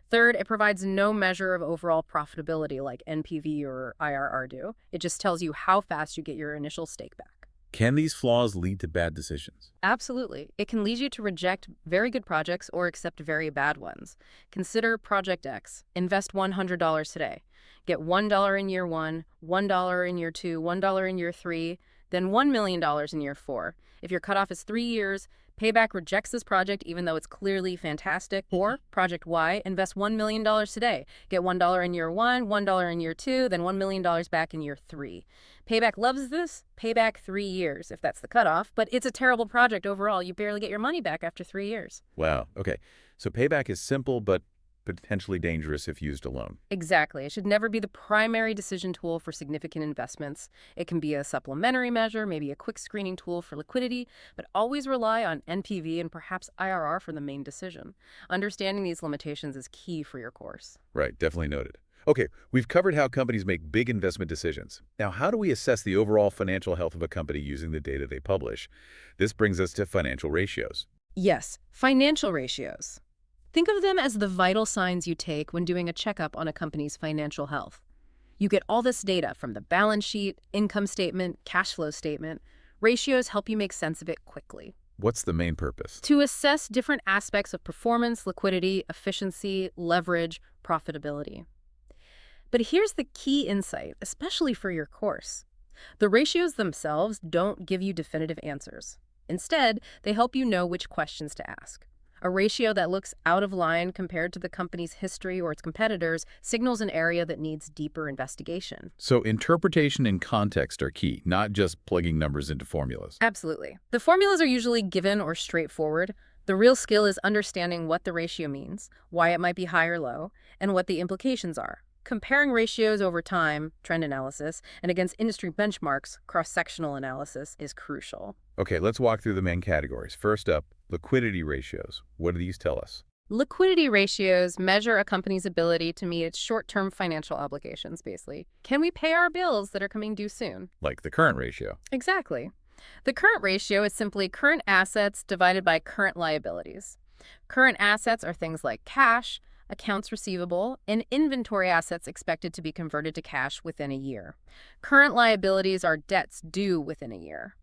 Third, it provides no measure of overall profitability like NPV or IRR do. It just tells you how fast you get your initial stake back. Can these flaws lead to bad decisions? Absolutely. It can lead you to reject very good projects or accept very bad ones. Consider Project X. Invest $100 today. Get $1 in year 1, $1 in year 2, $1 in year 3, then $1 million in year 4. If your cutoff is 3 years, payback rejects this project even though it's clearly fantastic. Or Project Y, invest $1 million today. Get $1 in year 1, $1 in year 2, then $1 million back in year 3. Payback loves this. Payback 3 years, if that's the cutoff. But it's a terrible project overall. You barely get your money back after 3 years. Wow. Okay. So payback is simple, but potentially dangerous if used alone. Exactly. It should never be the primary decision tool for significant investments. It can be a supplementary measure, maybe a quick screening tool for liquidity, but always rely on NPV and perhaps IRR for the main decision. Understanding these limitations is key for your course. Right. Definitely noted. Okay, we've covered how companies make big investment decisions. Now, how do we assess the overall financial health of a company using the data they publish? This brings us to financial ratios. Yes, financial ratios. Think of them as the vital signs you take when doing a checkup on a company's financial health. You get all this data from the balance sheet, income statement, cash flow statement. Ratios help you make sense of it quickly. What's the main purpose? To assess different aspects of performance, liquidity, efficiency, leverage, profitability. But here's the key insight, especially for your course. The ratios themselves don't give you definitive answers. Instead, they help you know which questions to ask. A ratio that looks out of line compared to the company's history or its competitors signals an area that needs deeper investigation. So interpretation and context are key, not just plugging numbers into formulas. Absolutely. The formulas are usually given or straightforward. The real skill is understanding what the ratio means, why it might be high or low, and what the implications are. Comparing ratios over time, trend analysis, and against industry benchmarks, cross-sectional analysis, is crucial. Okay, let's walk through the main categories. First up, liquidity ratios. What do these tell us? Liquidity ratios measure a company's ability to meet its short-term financial obligations, basically. Can we pay our bills that are coming due soon? Like the current ratio. Exactly. The current ratio is simply current assets divided by current liabilities. Current assets are things like cash, accounts receivable, and inventory assets expected to be converted to cash within a year. Current liabilities are debts due within a year.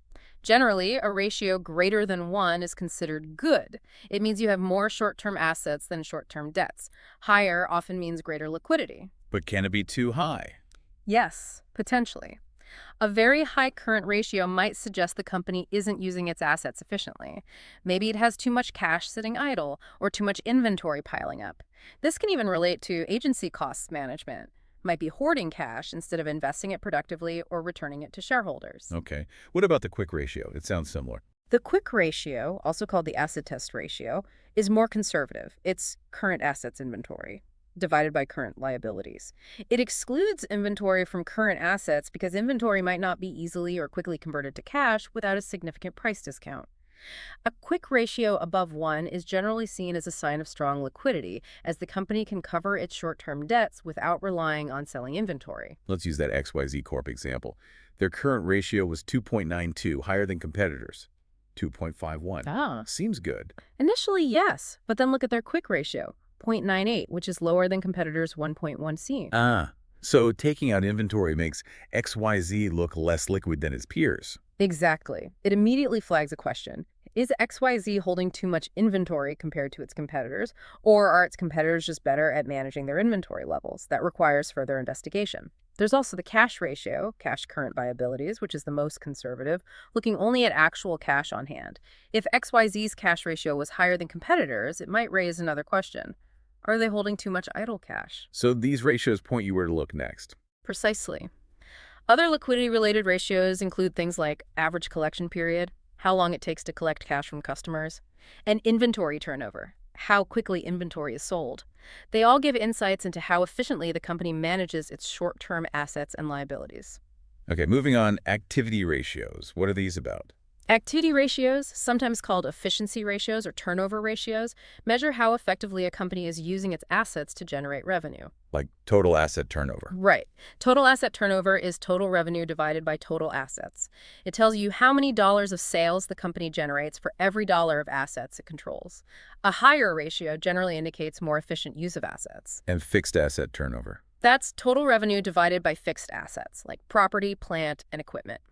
Generally, a ratio greater than 1 is considered good. It means you have more short-term assets than short-term debts. Higher often means greater liquidity. But can it be too high? Yes, potentially. A very high current ratio might suggest the company isn't using its assets efficiently. Maybe it has too much cash sitting idle or too much inventory piling up. This can even relate to agency costs management. Might be hoarding cash instead of investing it productively or returning it to shareholders. Okay. What about the quick ratio? It sounds similar. The quick ratio, also called the acid test ratio, is more conservative. It's current assets inventory divided by current liabilities. It excludes inventory from current assets because inventory might not be easily or quickly converted to cash without a significant price discount. A quick ratio above 1 is generally seen as a sign of strong liquidity, as the company can cover its short-term debts without relying on selling inventory. Let's use that XYZ Corp example. Their current ratio was 2.92, higher than competitors. 2.51. Seems good. Initially, yes, but then look at their quick ratio, 0.98, which is lower than competitors' 1.1c. So taking out inventory makes XYZ look less liquid than its peers. Exactly. It immediately flags a question. Is XYZ holding too much inventory compared to its competitors, or are its competitors just better at managing their inventory levels? That requires further investigation. There's also the cash ratio, cash current liabilities, which is the most conservative, looking only at actual cash on hand. If XYZ's cash ratio was higher than competitors, it might raise another question. Are they holding too much idle cash? So these ratios point you where to look next. Precisely. Other liquidity-related ratios include things like average collection period, how long it takes to collect cash from customers, and inventory turnover, how quickly inventory is sold. They all give insights into how efficiently the company manages its short-term assets and liabilities. Okay, moving on, activity ratios. What are these about? Activity ratios, sometimes called efficiency ratios or turnover ratios, measure how effectively a company is using its assets to generate revenue. Like total asset turnover. Right. Total asset turnover is total revenue divided by total assets. It tells you how many dollars of sales the company generates for every dollar of assets it controls. A higher ratio generally indicates more efficient use of assets. And fixed asset turnover. That's total revenue divided by fixed assets, like property, plant, and equipment.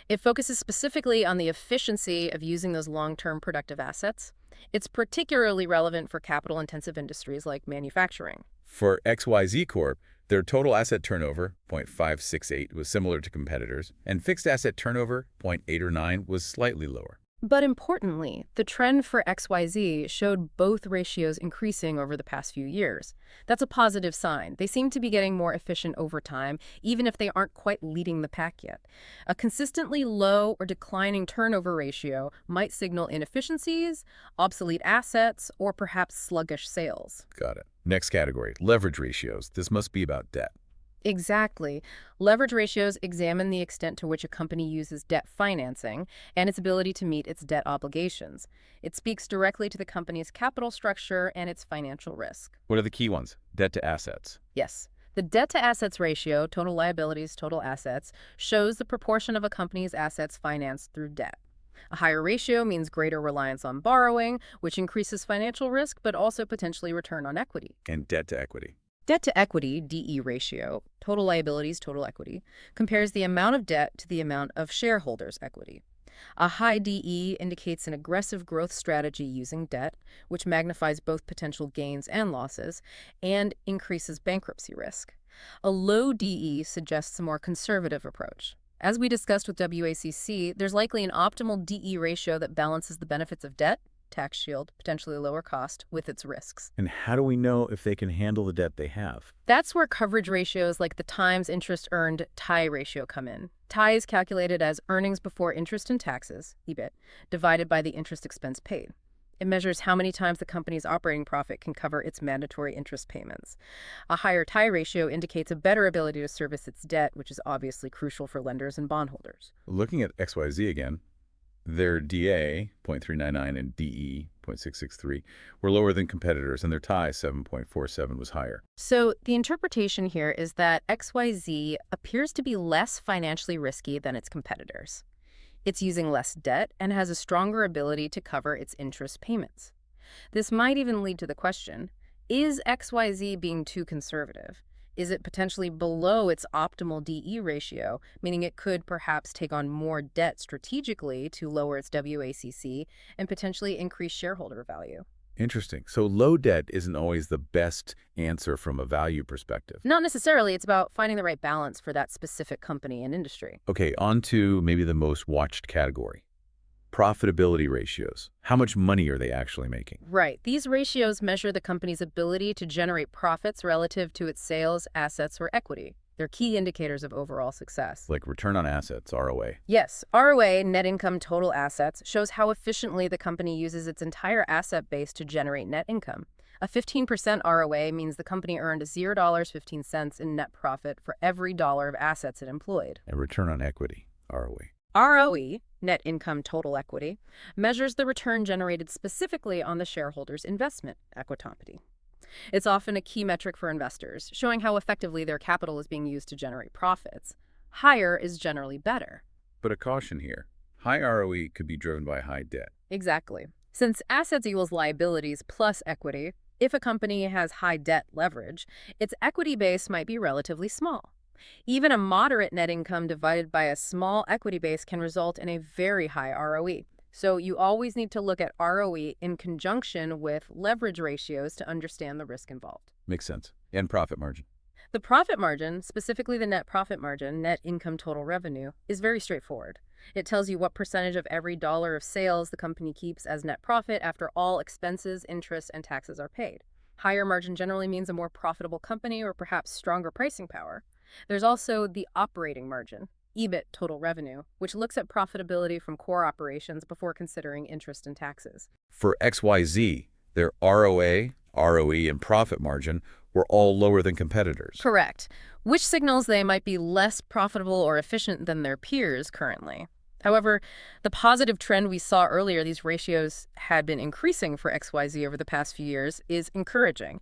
It focuses specifically on the efficiency of using those long-term productive assets. It's particularly relevant for capital-intensive industries like manufacturing. For XYZ Corp, their total asset turnover, 0.568, was similar to competitors, and fixed asset turnover, 0.809, was slightly lower. But importantly, the trend for XYZ showed both ratios increasing over the past few years. That's a positive sign. They seem to be getting more efficient over time, even if they aren't quite leading the pack yet. A consistently low or declining turnover ratio might signal inefficiencies, obsolete assets, or perhaps sluggish sales. Got it. Next category, leverage ratios. This must be about debt. Exactly. Leverage ratios examine the extent to which a company uses debt financing and its ability to meet its debt obligations. It speaks directly to the company's capital structure and its financial risk. What are the key ones? Debt to assets. Yes. The debt-to-assets ratio, total liabilities, total assets, shows the proportion of a company's assets financed through debt. A higher ratio means greater reliance on borrowing, which increases financial risk but also potentially return on equity. And debt to equity. Debt-to-equity, DE ratio, total liabilities, total equity, compares the amount of debt to the amount of shareholders' equity. A high DE indicates an aggressive growth strategy using debt, which magnifies both potential gains and losses, and increases bankruptcy risk. A low DE suggests a more conservative approach. As we discussed with WACC, there's likely an optimal DE ratio that balances the benefits of debt, tax shield, potentially lower cost, with its risks. And how do we know if they can handle the debt they have? That's where coverage ratios like the times interest earned TIE ratio come in. TIE is calculated as earnings before interest and taxes, EBIT, divided by the interest expense paid. It measures how many times the company's operating profit can cover its mandatory interest payments. A higher TIE ratio indicates a better ability to service its debt, which is obviously crucial for lenders and bondholders. Looking at XYZ again, their DA, 0.399, and DE, 0.663, were lower than competitors, and their TIE, 7.47, was higher. So the interpretation here is that XYZ appears to be less financially risky than its competitors. It's using less debt and has a stronger ability to cover its interest payments. This might even lead to the question, is XYZ being too conservative? Is it potentially below its optimal DE ratio, meaning it could perhaps take on more debt strategically to lower its WACC and potentially increase shareholder value? Interesting. So low debt isn't always the best answer from a value perspective. Not necessarily. It's about finding the right balance for that specific company and industry. Okay, on to maybe the most watched category. Profitability ratios. How much money are they actually making? Right. These ratios measure the company's ability to generate profits relative to its sales, assets, or equity. They're key indicators of overall success. Like return on assets, ROA. Yes, ROA, net income total assets, shows how efficiently the company uses its entire asset base to generate net income. A 15% ROA means the company earned $0.15 in net profit for every dollar of assets it employed. And return on equity, ROE. ROE, net income total equity, measures the return generated specifically on the shareholder's investment, equity. It's often a key metric for investors, showing how effectively their capital is being used to generate profits. Higher is generally better. But a caution here. High ROE could be driven by high debt. Exactly. Since assets equals liabilities plus equity, if a company has high debt leverage, its equity base might be relatively small. Even a moderate net income divided by a small equity base can result in a very high ROE. So you always need to look at ROE in conjunction with leverage ratios to understand the risk involved. Makes sense. And profit margin. The profit margin, specifically the net profit margin, net income total revenue, is very straightforward. It tells you what percentage of every dollar of sales the company keeps as net profit after all expenses, interest, and taxes are paid. Higher margin generally means a more profitable company or perhaps stronger pricing power. There's also the operating margin, EBIT total revenue, which looks at profitability from core operations before considering interest and taxes. For XYZ, their ROA, ROE, and profit margin were all lower than competitors. Correct, which signals they might be less profitable or efficient than their peers currently. However, the positive trend we saw earlier, these ratios had been increasing for XYZ over the past few years, is encouraging.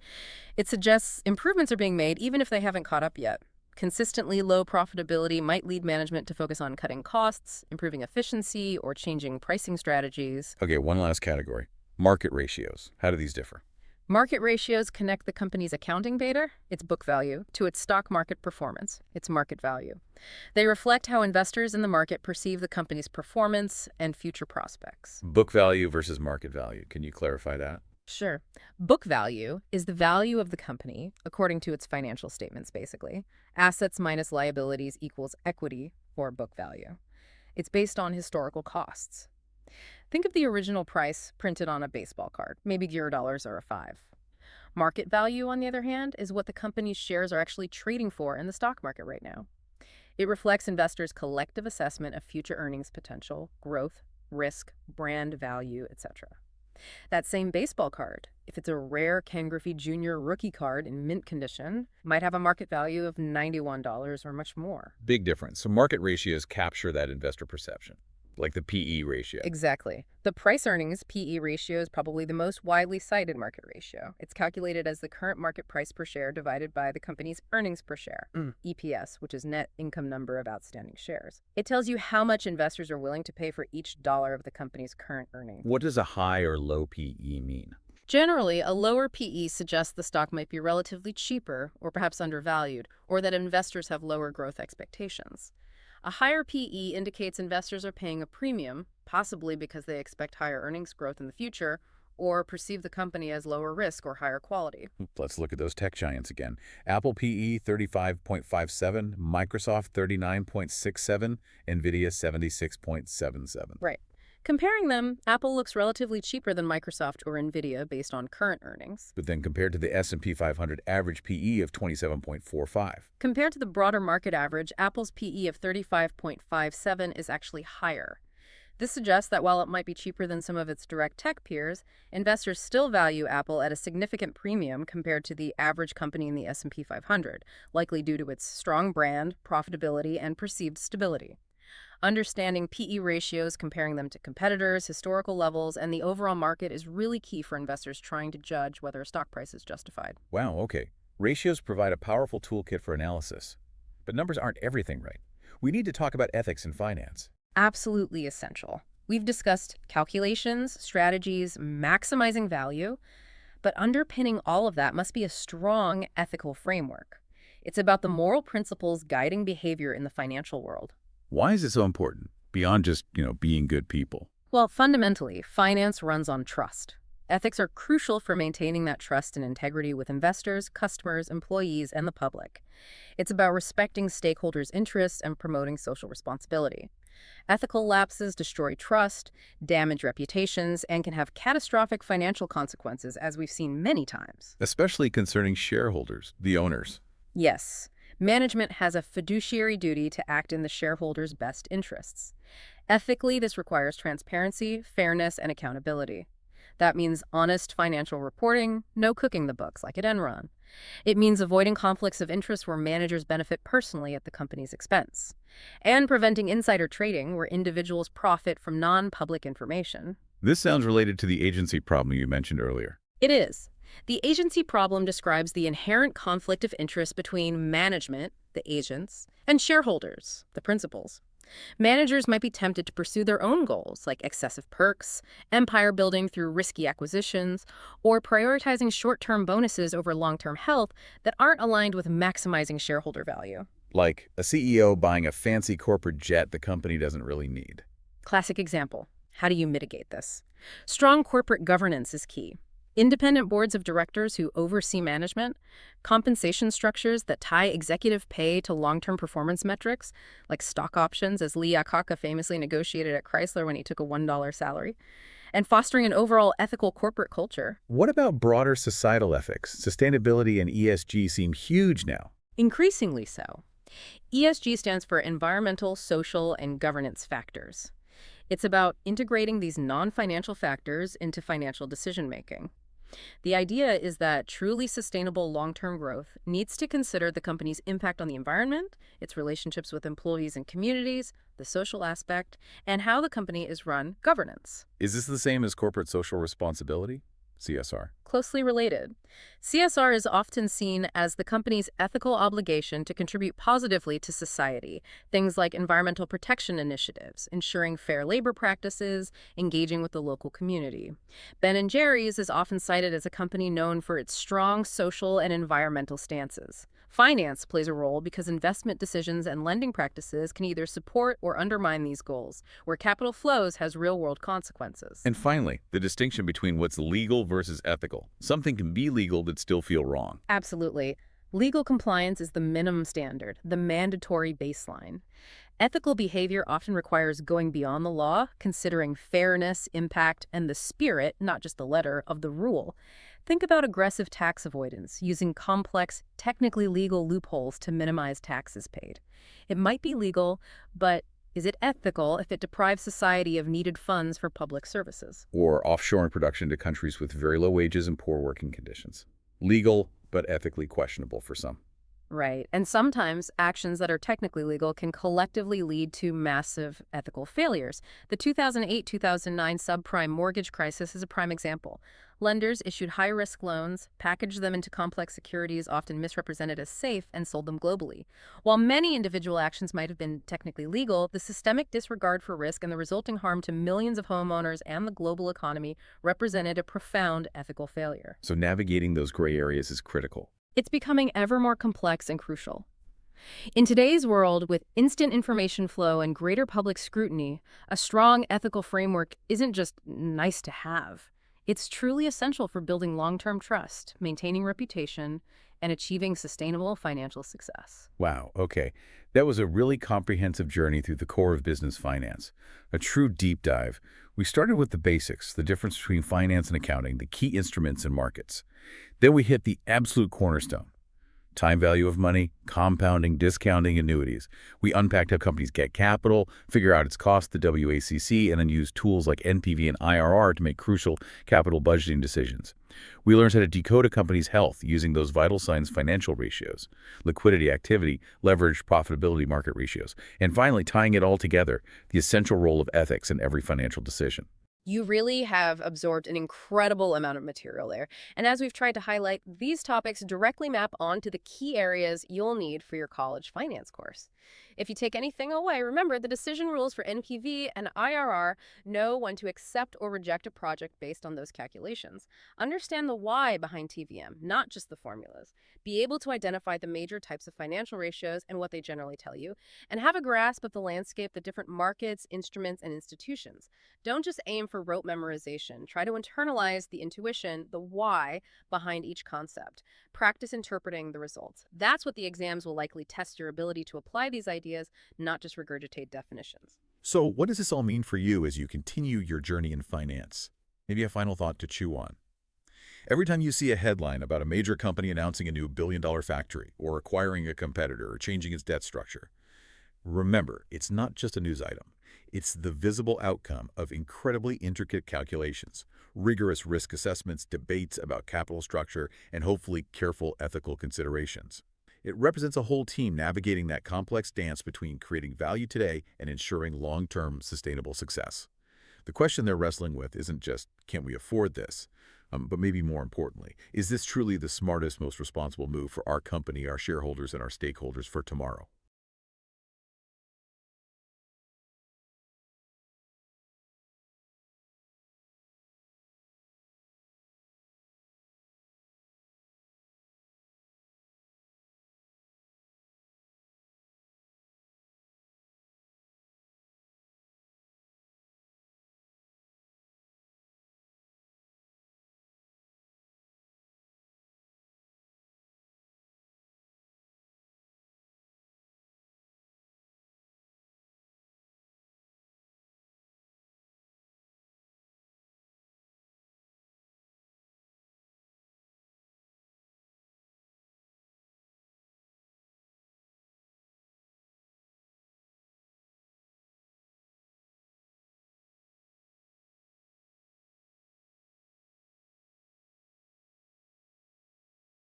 It suggests improvements are being made even if they haven't caught up yet. Consistently low profitability might lead management to focus on cutting costs, improving efficiency, or changing pricing strategies. Okay, one last category. Market ratios. How do these differ? Market ratios connect the company's accounting beta, its book value, to its stock market performance, its market value. They reflect how investors in the market perceive the company's performance and future prospects. Book value versus market value. Can you clarify that? Sure. Book value is the value of the company, according to its financial statements, basically. Assets minus liabilities equals equity, or book value. It's based on historical costs. Think of the original price printed on a baseball card, maybe $0 or a 5. Market value, on the other hand, is what the company's shares are actually trading for in the stock market right now. It reflects investors' collective assessment of future earnings potential, growth, risk, brand value, etc. That same baseball card, if it's a rare Ken Griffey Jr. rookie card in mint condition, might have a market value of $91 or much more. Big difference. So market ratios capture that investor perception, like the PE ratio. Exactly. The price-earnings PE ratio is probably the most widely cited market ratio. It's calculated as the current market price per share divided by the company's earnings per share, EPS, which is net income number of outstanding shares. It tells you how much investors are willing to pay for each dollar of the company's current earnings. What does a high or low PE mean? Generally, a lower PE suggests the stock might be relatively cheaper or perhaps undervalued, or that investors have lower growth expectations. A higher PE indicates investors are paying a premium, possibly because they expect higher earnings growth in the future or perceive the company as lower risk or higher quality. Let's look at those tech giants again. Apple PE 35.57, Microsoft 39.67, NVIDIA 76.77. Right. Comparing them, Apple looks relatively cheaper than Microsoft or NVIDIA based on current earnings. But then compared to the S&P 500 average PE of 27.45. Compared to the broader market average, Apple's PE of 35.57 is actually higher. This suggests that while it might be cheaper than some of its direct tech peers, investors still value Apple at a significant premium compared to the average company in the S&P 500, likely due to its strong brand, profitability, and perceived stability. Understanding PE ratios, comparing them to competitors, historical levels, and the overall market is really key for investors trying to judge whether a stock price is justified. Wow, okay. Ratios provide a powerful toolkit for analysis. But numbers aren't everything, right? We need to talk about ethics in finance. Absolutely essential. We've discussed calculations, strategies, maximizing value, but underpinning all of that must be a strong ethical framework. It's about the moral principles guiding behavior in the financial world. Why is it so important, beyond just, being good people? Well, fundamentally, finance runs on trust. Ethics are crucial for maintaining that trust and integrity with investors, customers, employees, and the public. It's about respecting stakeholders' interests and promoting social responsibility. Ethical lapses destroy trust, damage reputations, and can have catastrophic financial consequences, as we've seen many times. Especially concerning shareholders, the owners. Yes. Management has a fiduciary duty to act in the shareholders' best interests. Ethically, this requires transparency, fairness, and accountability. That means honest financial reporting, no cooking the books like at Enron. It means avoiding conflicts of interest where managers benefit personally at the company's expense, and preventing insider trading where individuals profit from non-public information. This sounds related to the agency problem you mentioned earlier. It is. The agency problem describes the inherent conflict of interest between management, the agents, and shareholders, the principals. Managers might be tempted to pursue their own goals, like excessive perks, empire building through risky acquisitions, or prioritizing short-term bonuses over long-term health that aren't aligned with maximizing shareholder value. Like a CEO buying a fancy corporate jet the company doesn't really need. Classic example. How do you mitigate this? Strong corporate governance is key. Independent boards of directors who oversee management, compensation structures that tie executive pay to long-term performance metrics, like stock options, as Lee Iacocca famously negotiated at Chrysler when he took a $1 salary, and fostering an overall ethical corporate culture. What about broader societal ethics? Sustainability and ESG seem huge now. Increasingly so. ESG stands for environmental, social, and governance factors. It's about integrating these non-financial factors into financial decision-making. The idea is that truly sustainable long-term growth needs to consider the company's impact on the environment, its relationships with employees and communities, the social aspect, and how the company is run, governance. Is this the same as corporate social responsibility? CSR. Closely related. CSR is often seen as the company's ethical obligation to contribute positively to society, things like environmental protection initiatives, ensuring fair labor practices, engaging with the local community. Ben & Jerry's is often cited as a company known for its strong social and environmental stances. Finance plays a role because investment decisions and lending practices can either support or undermine these goals, where capital flows has real-world consequences. And finally, the distinction between what's legal versus ethical. Something can be legal but still feel wrong. Absolutely. Legal compliance is the minimum standard, the mandatory baseline. Ethical behavior often requires going beyond the law, considering fairness, impact, and the spirit, not just the letter, of the rule. Think about aggressive tax avoidance, using complex, technically legal loopholes to minimize taxes paid. It might be legal, but is it ethical if it deprives society of needed funds for public services? Or offshoring production to countries with very low wages and poor working conditions. Legal, but ethically questionable for some. Right. And sometimes actions that are technically legal can collectively lead to massive ethical failures. The 2008-2009 subprime mortgage crisis is a prime example. Lenders issued high-risk loans, packaged them into complex securities often misrepresented as safe, and sold them globally. While many individual actions might have been technically legal, the systemic disregard for risk and the resulting harm to millions of homeowners and the global economy represented a profound ethical failure. So navigating those gray areas is critical. It's becoming ever more complex and crucial. In today's world, with instant information flow and greater public scrutiny, a strong ethical framework isn't just nice to have. It's truly essential for building long-term trust, maintaining reputation, and achieving sustainable financial success. Wow, okay. That was a really comprehensive journey through the core of business finance. A true deep dive. We started with the basics, the difference between finance and accounting, the key instruments and markets. Then we hit the absolute cornerstone. Time value of money, compounding, discounting, annuities. We unpacked how companies get capital, figure out its cost, the WACC, and then use tools like NPV and IRR to make crucial capital budgeting decisions. We learned how to decode a company's health using those vital signs financial ratios, liquidity, activity, leverage, profitability, market ratios, and finally tying it all together, the essential role of ethics in every financial decision. You really have absorbed an incredible amount of material there. And as we've tried to highlight, these topics directly map onto the key areas you'll need for your college finance course. If you take anything away, remember the decision rules for NPV and IRR. Know when to accept or reject a project based on those calculations. Understand the why behind TVM, not just the formulas. Be able to identify the major types of financial ratios and what they generally tell you, and have a grasp of the landscape, the different markets, instruments, and institutions. Don't just aim for rote memorization. Try to internalize the intuition, the why behind each concept. Practice interpreting the results. That's what the exams will likely test your ability to apply these ideas, not just regurgitate definitions. So what does this all mean for you as you continue your journey in finance? Maybe a final thought to chew on. Every time you see a headline about a major company announcing a new billion-dollar factory or acquiring a competitor or changing its debt structure, remember, it's not just a news item. It's the visible outcome of incredibly intricate calculations, rigorous risk assessments, debates about capital structure, and hopefully careful ethical considerations. It represents a whole team navigating that complex dance between creating value today and ensuring long-term sustainable success. The question they're wrestling with isn't just, can we afford this? But maybe more importantly, is this truly the smartest, most responsible move for our company, our shareholders, and our stakeholders for tomorrow?